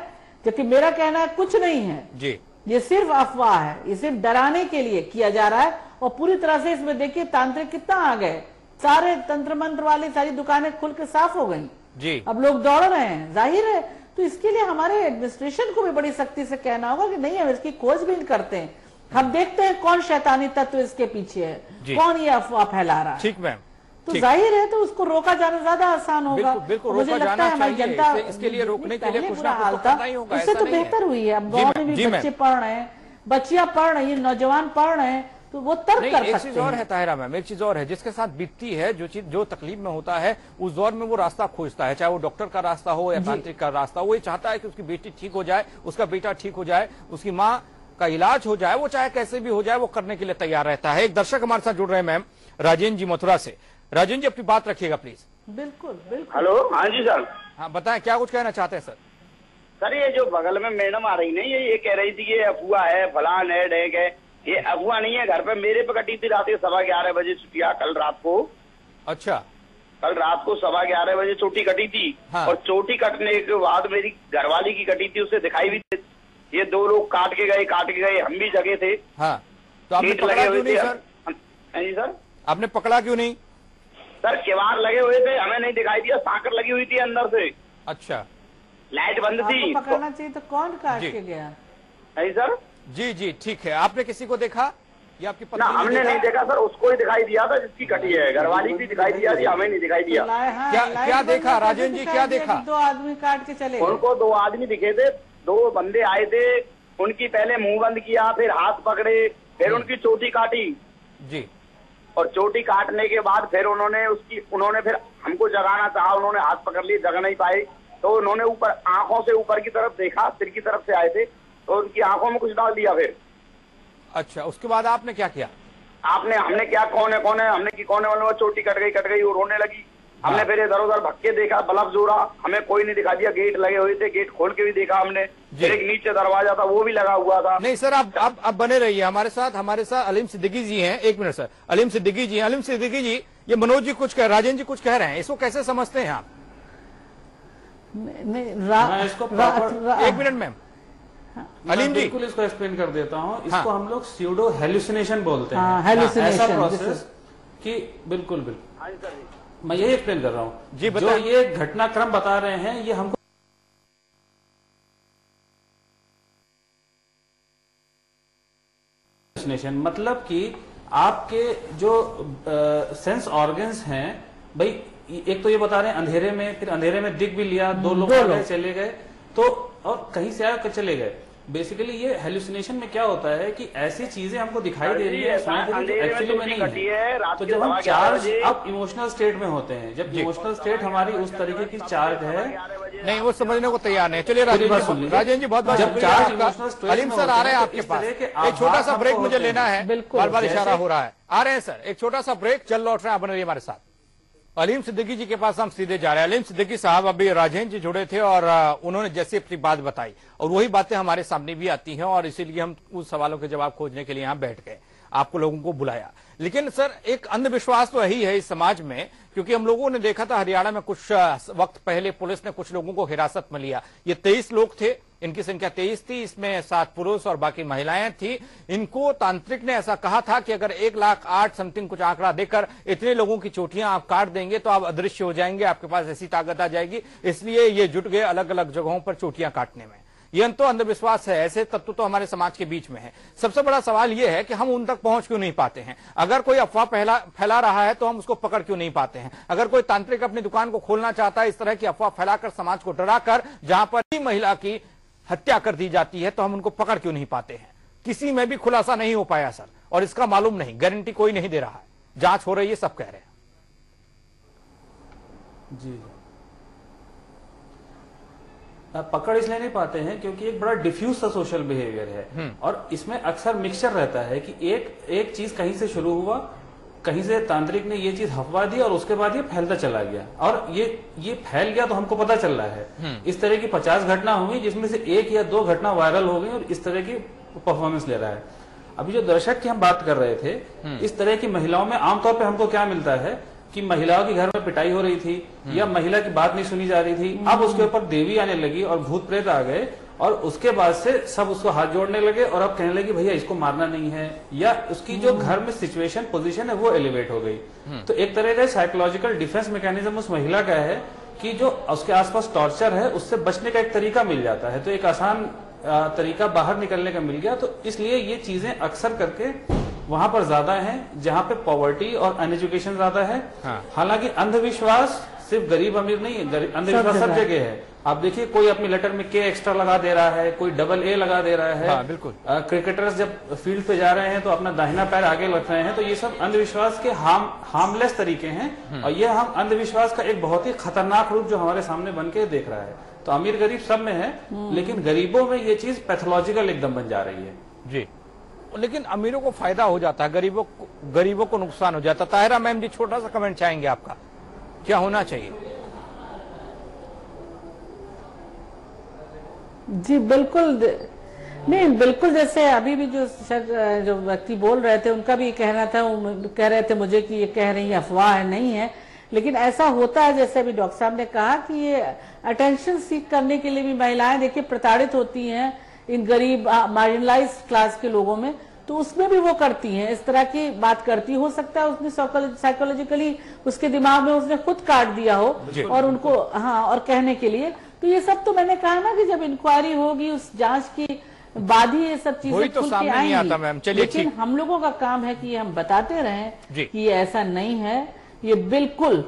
क्योंकि मेरा कहना है कुछ नहीं है जी, ये सिर्फ अफवाह है, ये सिर्फ डराने के लिए किया जा रहा है। और पूरी तरह से इसमें देखिए तांत्रिक कितना आ गए, सारे तंत्र मंत्र वाली सारी दुकानें खुल के साफ हो गई जी, अब लोग दौड़ रहे हैं, जाहिर है। तो इसके लिए हमारे एडमिनिस्ट्रेशन को भी बड़ी सख्ती से कहना होगा कि नहीं, हम इसकी खोजबीन करते हैं, हम देखते हैं कौन शैतानी तत्व इसके पीछे है, कौन ये अफवाह फैला रहा है। ठीक मैम, तो जाहिर है तो उसको रोका जाना ज्यादा आसान होगा। बिल्कुल मुझे रोका लगता है हमारी जनता इसके लिए रोकने के लिए कुछ ना हाल था, उससे तो बेहतर हुई है। अब गाँव में भी बच्चे पढ़ रहे हैं, बच्चियां पढ़ रही है, नौजवान पढ़ रहे हैं, तो वो तर्क कर सकते हैं। एक चीज और है ताहिरा मैम, एक चीज और है, जिसके साथ बीतती है जो तकलीफ में होता है, उस दौर में वो रास्ता खोजता है, चाहे वो डॉक्टर का रास्ता हो या तांत्रिक का रास्ता हो। वो ये चाहता है कि उसकी बेटी ठीक हो जाए, उसका बेटा ठीक हो जाए, उसकी माँ का इलाज हो जाए, वो चाहे कैसे भी हो जाए, वो करने के लिए तैयार रहता है। एक दर्शक हमारे साथ जुड़ रहे हैं मैम, राजेंद्र जी मथुरा से। राजेंद्र जी अपनी बात रखिएगा प्लीज। बिल्कुल बिल्कुल। हेलो, हाँ जी सर। हाँ बताएं, क्या कुछ कहना चाहते हैं सर? सर, ये जो बगल में मैडम आ रही नहीं, ये कह रही थी कि अफवाह है, फलान है, डेग है, ये अफवाह नहीं है। घर पे मेरे पे कटी थी रात के 11:15 बजे छुट्टियां, कल रात को। अच्छा, कल रात को 11:15 बजे चोटी कटी थी। हाँ। और चोटी कटने के बाद मेरी घरवाली की कटी थी, उसे दिखाई भी थी। ये दो लोग काट के गए, हम भी जगह थे। हाँ, तो आपने पकड़ा क्यों नहीं सर? जी सर, आपने पकड़ा क्यों नहीं? सर किवाड़ लगे हुए थे, हमें नहीं दिखाई दिया, सांकर लगी हुई थी अंदर से। अच्छा, लाइट बंद थी। पकड़ना चाहिए तो कौन काट के गया? नहीं सर। जी जी ठीक है, आपने किसी को देखा या आपकी पत्नी? हमने नहीं देखा सर, उसको ही दिखाई दिया था जिसकी कटी है, घरवाली भी दिखाई दिया थी, हमें नहीं दिखाई दिया। क्या देखा राजेंद्र जी, क्या देखा? 2 आदमी काट के चले। उनको 2 आदमी दिखे थे, 2 बंदे आए थे, उनकी पहले मुंह बंद किया, फिर हाथ पकड़े फिर उनकी चोटी काटी जी, और चोटी काटने के बाद फिर उन्होंने फिर हमको जगाना चाहा, उन्होंने हाथ पकड़ लिए, जगा नहीं पाए, तो उन्होंने ऊपर आंखों से ऊपर की तरफ देखा, सिर की तरफ से आए थे, तो उनकी आंखों में कुछ डाल दिया फिर। अच्छा, उसके बाद आपने क्या किया? हमने क्या, कौन है हमने की कौन है वाले, चोटी कट गई और रोने लगी। हमने फिर इधर उधर भक्के देखा, बल्ब जोड़ा, हमें कोई नहीं दिखा दिया, गेट लगे हुए थे, गेट खोल के भी देखा हमने, फिर एक नीचे दरवाजा था वो भी लगा हुआ था। नहीं सर, आप बने रहिए हमारे साथ अलीम सिद्दीकी जी हैं। एक मिनट सर, अलीम सिद्दीकी जी, ये मनोज जी कुछ राजेंद्र जी कुछ कह रहे हैं, इसको कैसे समझते हैं आप? एक मिनट मैम, अलीम जी बिल्कुल इसको एक्सप्लेन कर देता हूँ। इसको हम लोग स्यूडो हेलुसिनेशन बोलते हैं। ऐसा प्रोसेस कि बिल्कुल मैं यही एक्सप्लेन कर रहा हूँ जी। जो ये घटनाक्रम बता रहे हैं ये हमको मतलब कि आपके जो सेंस ऑर्गन्स हैं भाई, एक तो ये बता रहे हैं अंधेरे में, फिर अंधेरे में दिख भी लिया, दो लोग चले गए तो, और कहीं से आकर चले गए। बेसिकली ये हेलुसिनेशन में क्या होता है कि ऐसी चीजें हमको दिखाई दे रही है एक्चुअली में नहीं है। तो जब हम चार्ज अब इमोशनल स्टेट में होते हैं, जब इमोशनल स्टेट हमारी उस तरीके की चार्ज है, नहीं वो समझने को तैयार नहीं। चलिए राजेंद्र जी बहुत बहुत शुक्रिया। अलीम सर आ रहे हैं आपके पास, एक छोटा सा ब्रेक मुझे लेना है, बार बार इशारा हो रहा है, आ रहे हैं सर, एक छोटा सा ब्रेक, चल लौट रहे हैं, बन रही है हमारे साथ। अलीम सिद्दीकी जी के पास हम सीधे जा रहे हैं। अलीम सिद्दीकी साहब अभी राजेंद्र जी जुड़े थे और उन्होंने जैसे अपनी बात बताई और वही बातें हमारे सामने भी आती हैं और इसीलिए हम उस सवालों के जवाब खोजने के लिए यहां बैठ गए, आपको लोगों को बुलाया। लेकिन सर एक अंधविश्वास तो यही है इस समाज में, क्योंकि हम लोगों ने देखा था हरियाणा में कुछ वक्त पहले पुलिस ने कुछ लोगों को हिरासत में लिया। ये 23 लोग थे, इनकी संख्या 23 थी, इसमें 7 पुरुष और बाकी महिलाएं थी। इनको तांत्रिक ने ऐसा कहा था कि अगर 1,08,000 समथिंग कुछ आंकड़ा देकर इतने लोगों की चोटियां आप काट देंगे तो आप अदृश्य हो जाएंगे, आपके पास ऐसी ताकत आ जाएगी। इसलिए ये जुट गए अलग अलग जगहों पर चोटियां काटने में। यह तो अंधविश्वास है, ऐसे तत्व तो हमारे समाज के बीच में है। सबसे बड़ा सवाल यह है कि हम उन तक पहुंच क्यों नहीं पाते हैं। अगर कोई अफवाह फैला रहा है तो हम उसको पकड़ क्यों नहीं पाते हैं। अगर कोई तांत्रिक अपनी दुकान को खोलना चाहता है इस तरह की अफवाह फैलाकर समाज को डराकर, जहां पर ही महिला की हत्या कर दी जाती है, तो हम उनको पकड़ क्यों नहीं पाते हैं। किसी में भी खुलासा नहीं हो पाया सर, और इसका मालूम नहीं, गारंटी कोई नहीं दे रहा है, जांच हो रही है, सब कह रहे हैं। जी पकड़ इसलिए नहीं पाते हैं क्योंकि एक बड़ा डिफ्यूज सा सोशल बिहेवियर है और इसमें अक्सर मिक्सचर रहता है कि एक चीज कहीं से शुरू हुआ, कहीं से तांत्रिक ने ये चीज हफवा दी और उसके बाद ये फैलता चला गया और ये फैल गया तो हमको पता चल रहा है। इस तरह की 50 घटना हुई जिसमें से 1 या 2 घटना वायरल हो गई और इस तरह की परफॉर्मेंस ले रहा है। अभी जो दर्शक की हम बात कर रहे थे, इस तरह की महिलाओं में आमतौर पर हमको क्या मिलता है कि महिलाओं के घर में पिटाई हो रही थी या महिला की बात नहीं सुनी जा रही थी, अब उसके ऊपर देवी आने लगी और भूत प्रेत आ गए और उसके बाद से सब उसको हाथ जोड़ने लगे और अब कहने लगे भैया इसको मारना नहीं है, या उसकी जो घर में सिचुएशन पोजीशन है वो एलिवेट हो गई। तो एक तरह का साइकोलॉजिकल डिफेंस मैकेनिज्म उस महिला का है कि जो उसके आसपास टॉर्चर है उससे बचने का एक तरीका मिल जाता है, तो एक आसान तरीका बाहर निकलने का मिल गया। तो इसलिए ये चीजें अक्सर करके वहां पर ज्यादा है जहां पे पॉवर्टी और अनएजुकेशन ज्यादा है। हालांकि अंधविश्वास सिर्फ गरीब अमीर नहीं है, अंधविश्वास सब जगह है। आप देखिए कोई अपनी लेटर में के एक्स्ट्रा लगा दे रहा है, कोई डबल ए लगा दे रहा है। बिल्कुल। क्रिकेटर्स जब फील्ड पे जा रहे हैं तो अपना दाहिना पैर आगे रख रहे हैं, तो ये सब अंधविश्वास के हार्मलेस तरीके हैं और ये हम अंधविश्वास का एक बहुत ही खतरनाक रूप जो हमारे सामने बन के देख रहा है। तो अमीर गरीब सब में है, लेकिन गरीबों में ये चीज पैथोलॉजिकल एकदम बन जा रही है। जी, लेकिन अमीरों को फायदा हो जाता है, गरीबों को नुकसान हो जाता है। ताहिरा मैम जी छोटा सा कमेंट चाहेंगे आपका, क्या होना चाहिए? जी बिल्कुल नहीं, बिल्कुल जैसे अभी भी जो व्यक्ति बोल रहे थे उनका भी कहना था, वो कह रहे थे मुझे कि ये कह रही है अफवाह है, नहीं है। लेकिन ऐसा होता है जैसे अभी डॉक्टर साहब ने कहा कि ये अटेंशन सीख करने के लिए भी महिलाएं देखिए प्रताड़ित होती हैं इन गरीब मार्जिनलाइज्ड क्लास के लोगों में, तो उसमें भी वो करती हैं, इस तरह की बात करती। हो सकता है उसने साइकोलॉजिकली उसके दिमाग में उसने खुद काट दिया हो और उनको और कहने के लिए। तो ये सब तो मैंने कहा ना कि जब इंक्वायरी होगी उस जांच की बाद ही ये सब चीजें खुल के आएंगी। लेकिन हम लोगों का काम है कि हम बताते रहें कि ये ऐसा नहीं है, ये बिल्कुल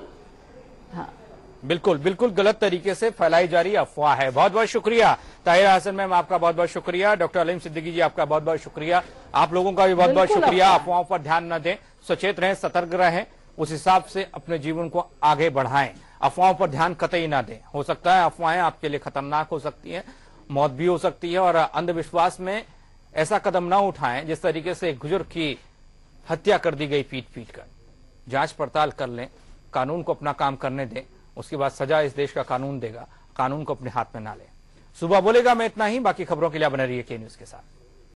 बिल्कुल बिल्कुल गलत तरीके से फैलाई जा रही अफवाह है। बहुत बहुत शुक्रिया ताहिरा हसन मैम, आपका बहुत बहुत शुक्रिया। डॉक्टर अलीम सिद्दीकी जी, आपका बहुत बहुत शुक्रिया। आप लोगों का भी बहुत बहुत शुक्रिया। अफवाहों पर ध्यान न दें, सचेत रहें, सतर्क रहें, उस हिसाब से अपने जीवन को आगे बढ़ाएं। अफवाहों पर ध्यान कतई ना दें। हो सकता है अफवाहें आपके लिए खतरनाक हो सकती है, मौत भी हो सकती है। और अंधविश्वास में ऐसा कदम ना उठाएं जिस तरीके से एक बुजुर्ग की हत्या कर दी गई पीट पीट कर। जांच पड़ताल कर लें, कानून को अपना काम करने दें, उसके बाद सजा इस देश का कानून देगा। कानून को अपने हाथ में ना लें। सुबह बोलेगा मैं इतना ही। बाकी खबरों के लिए बने रहिए के न्यूज के साथ।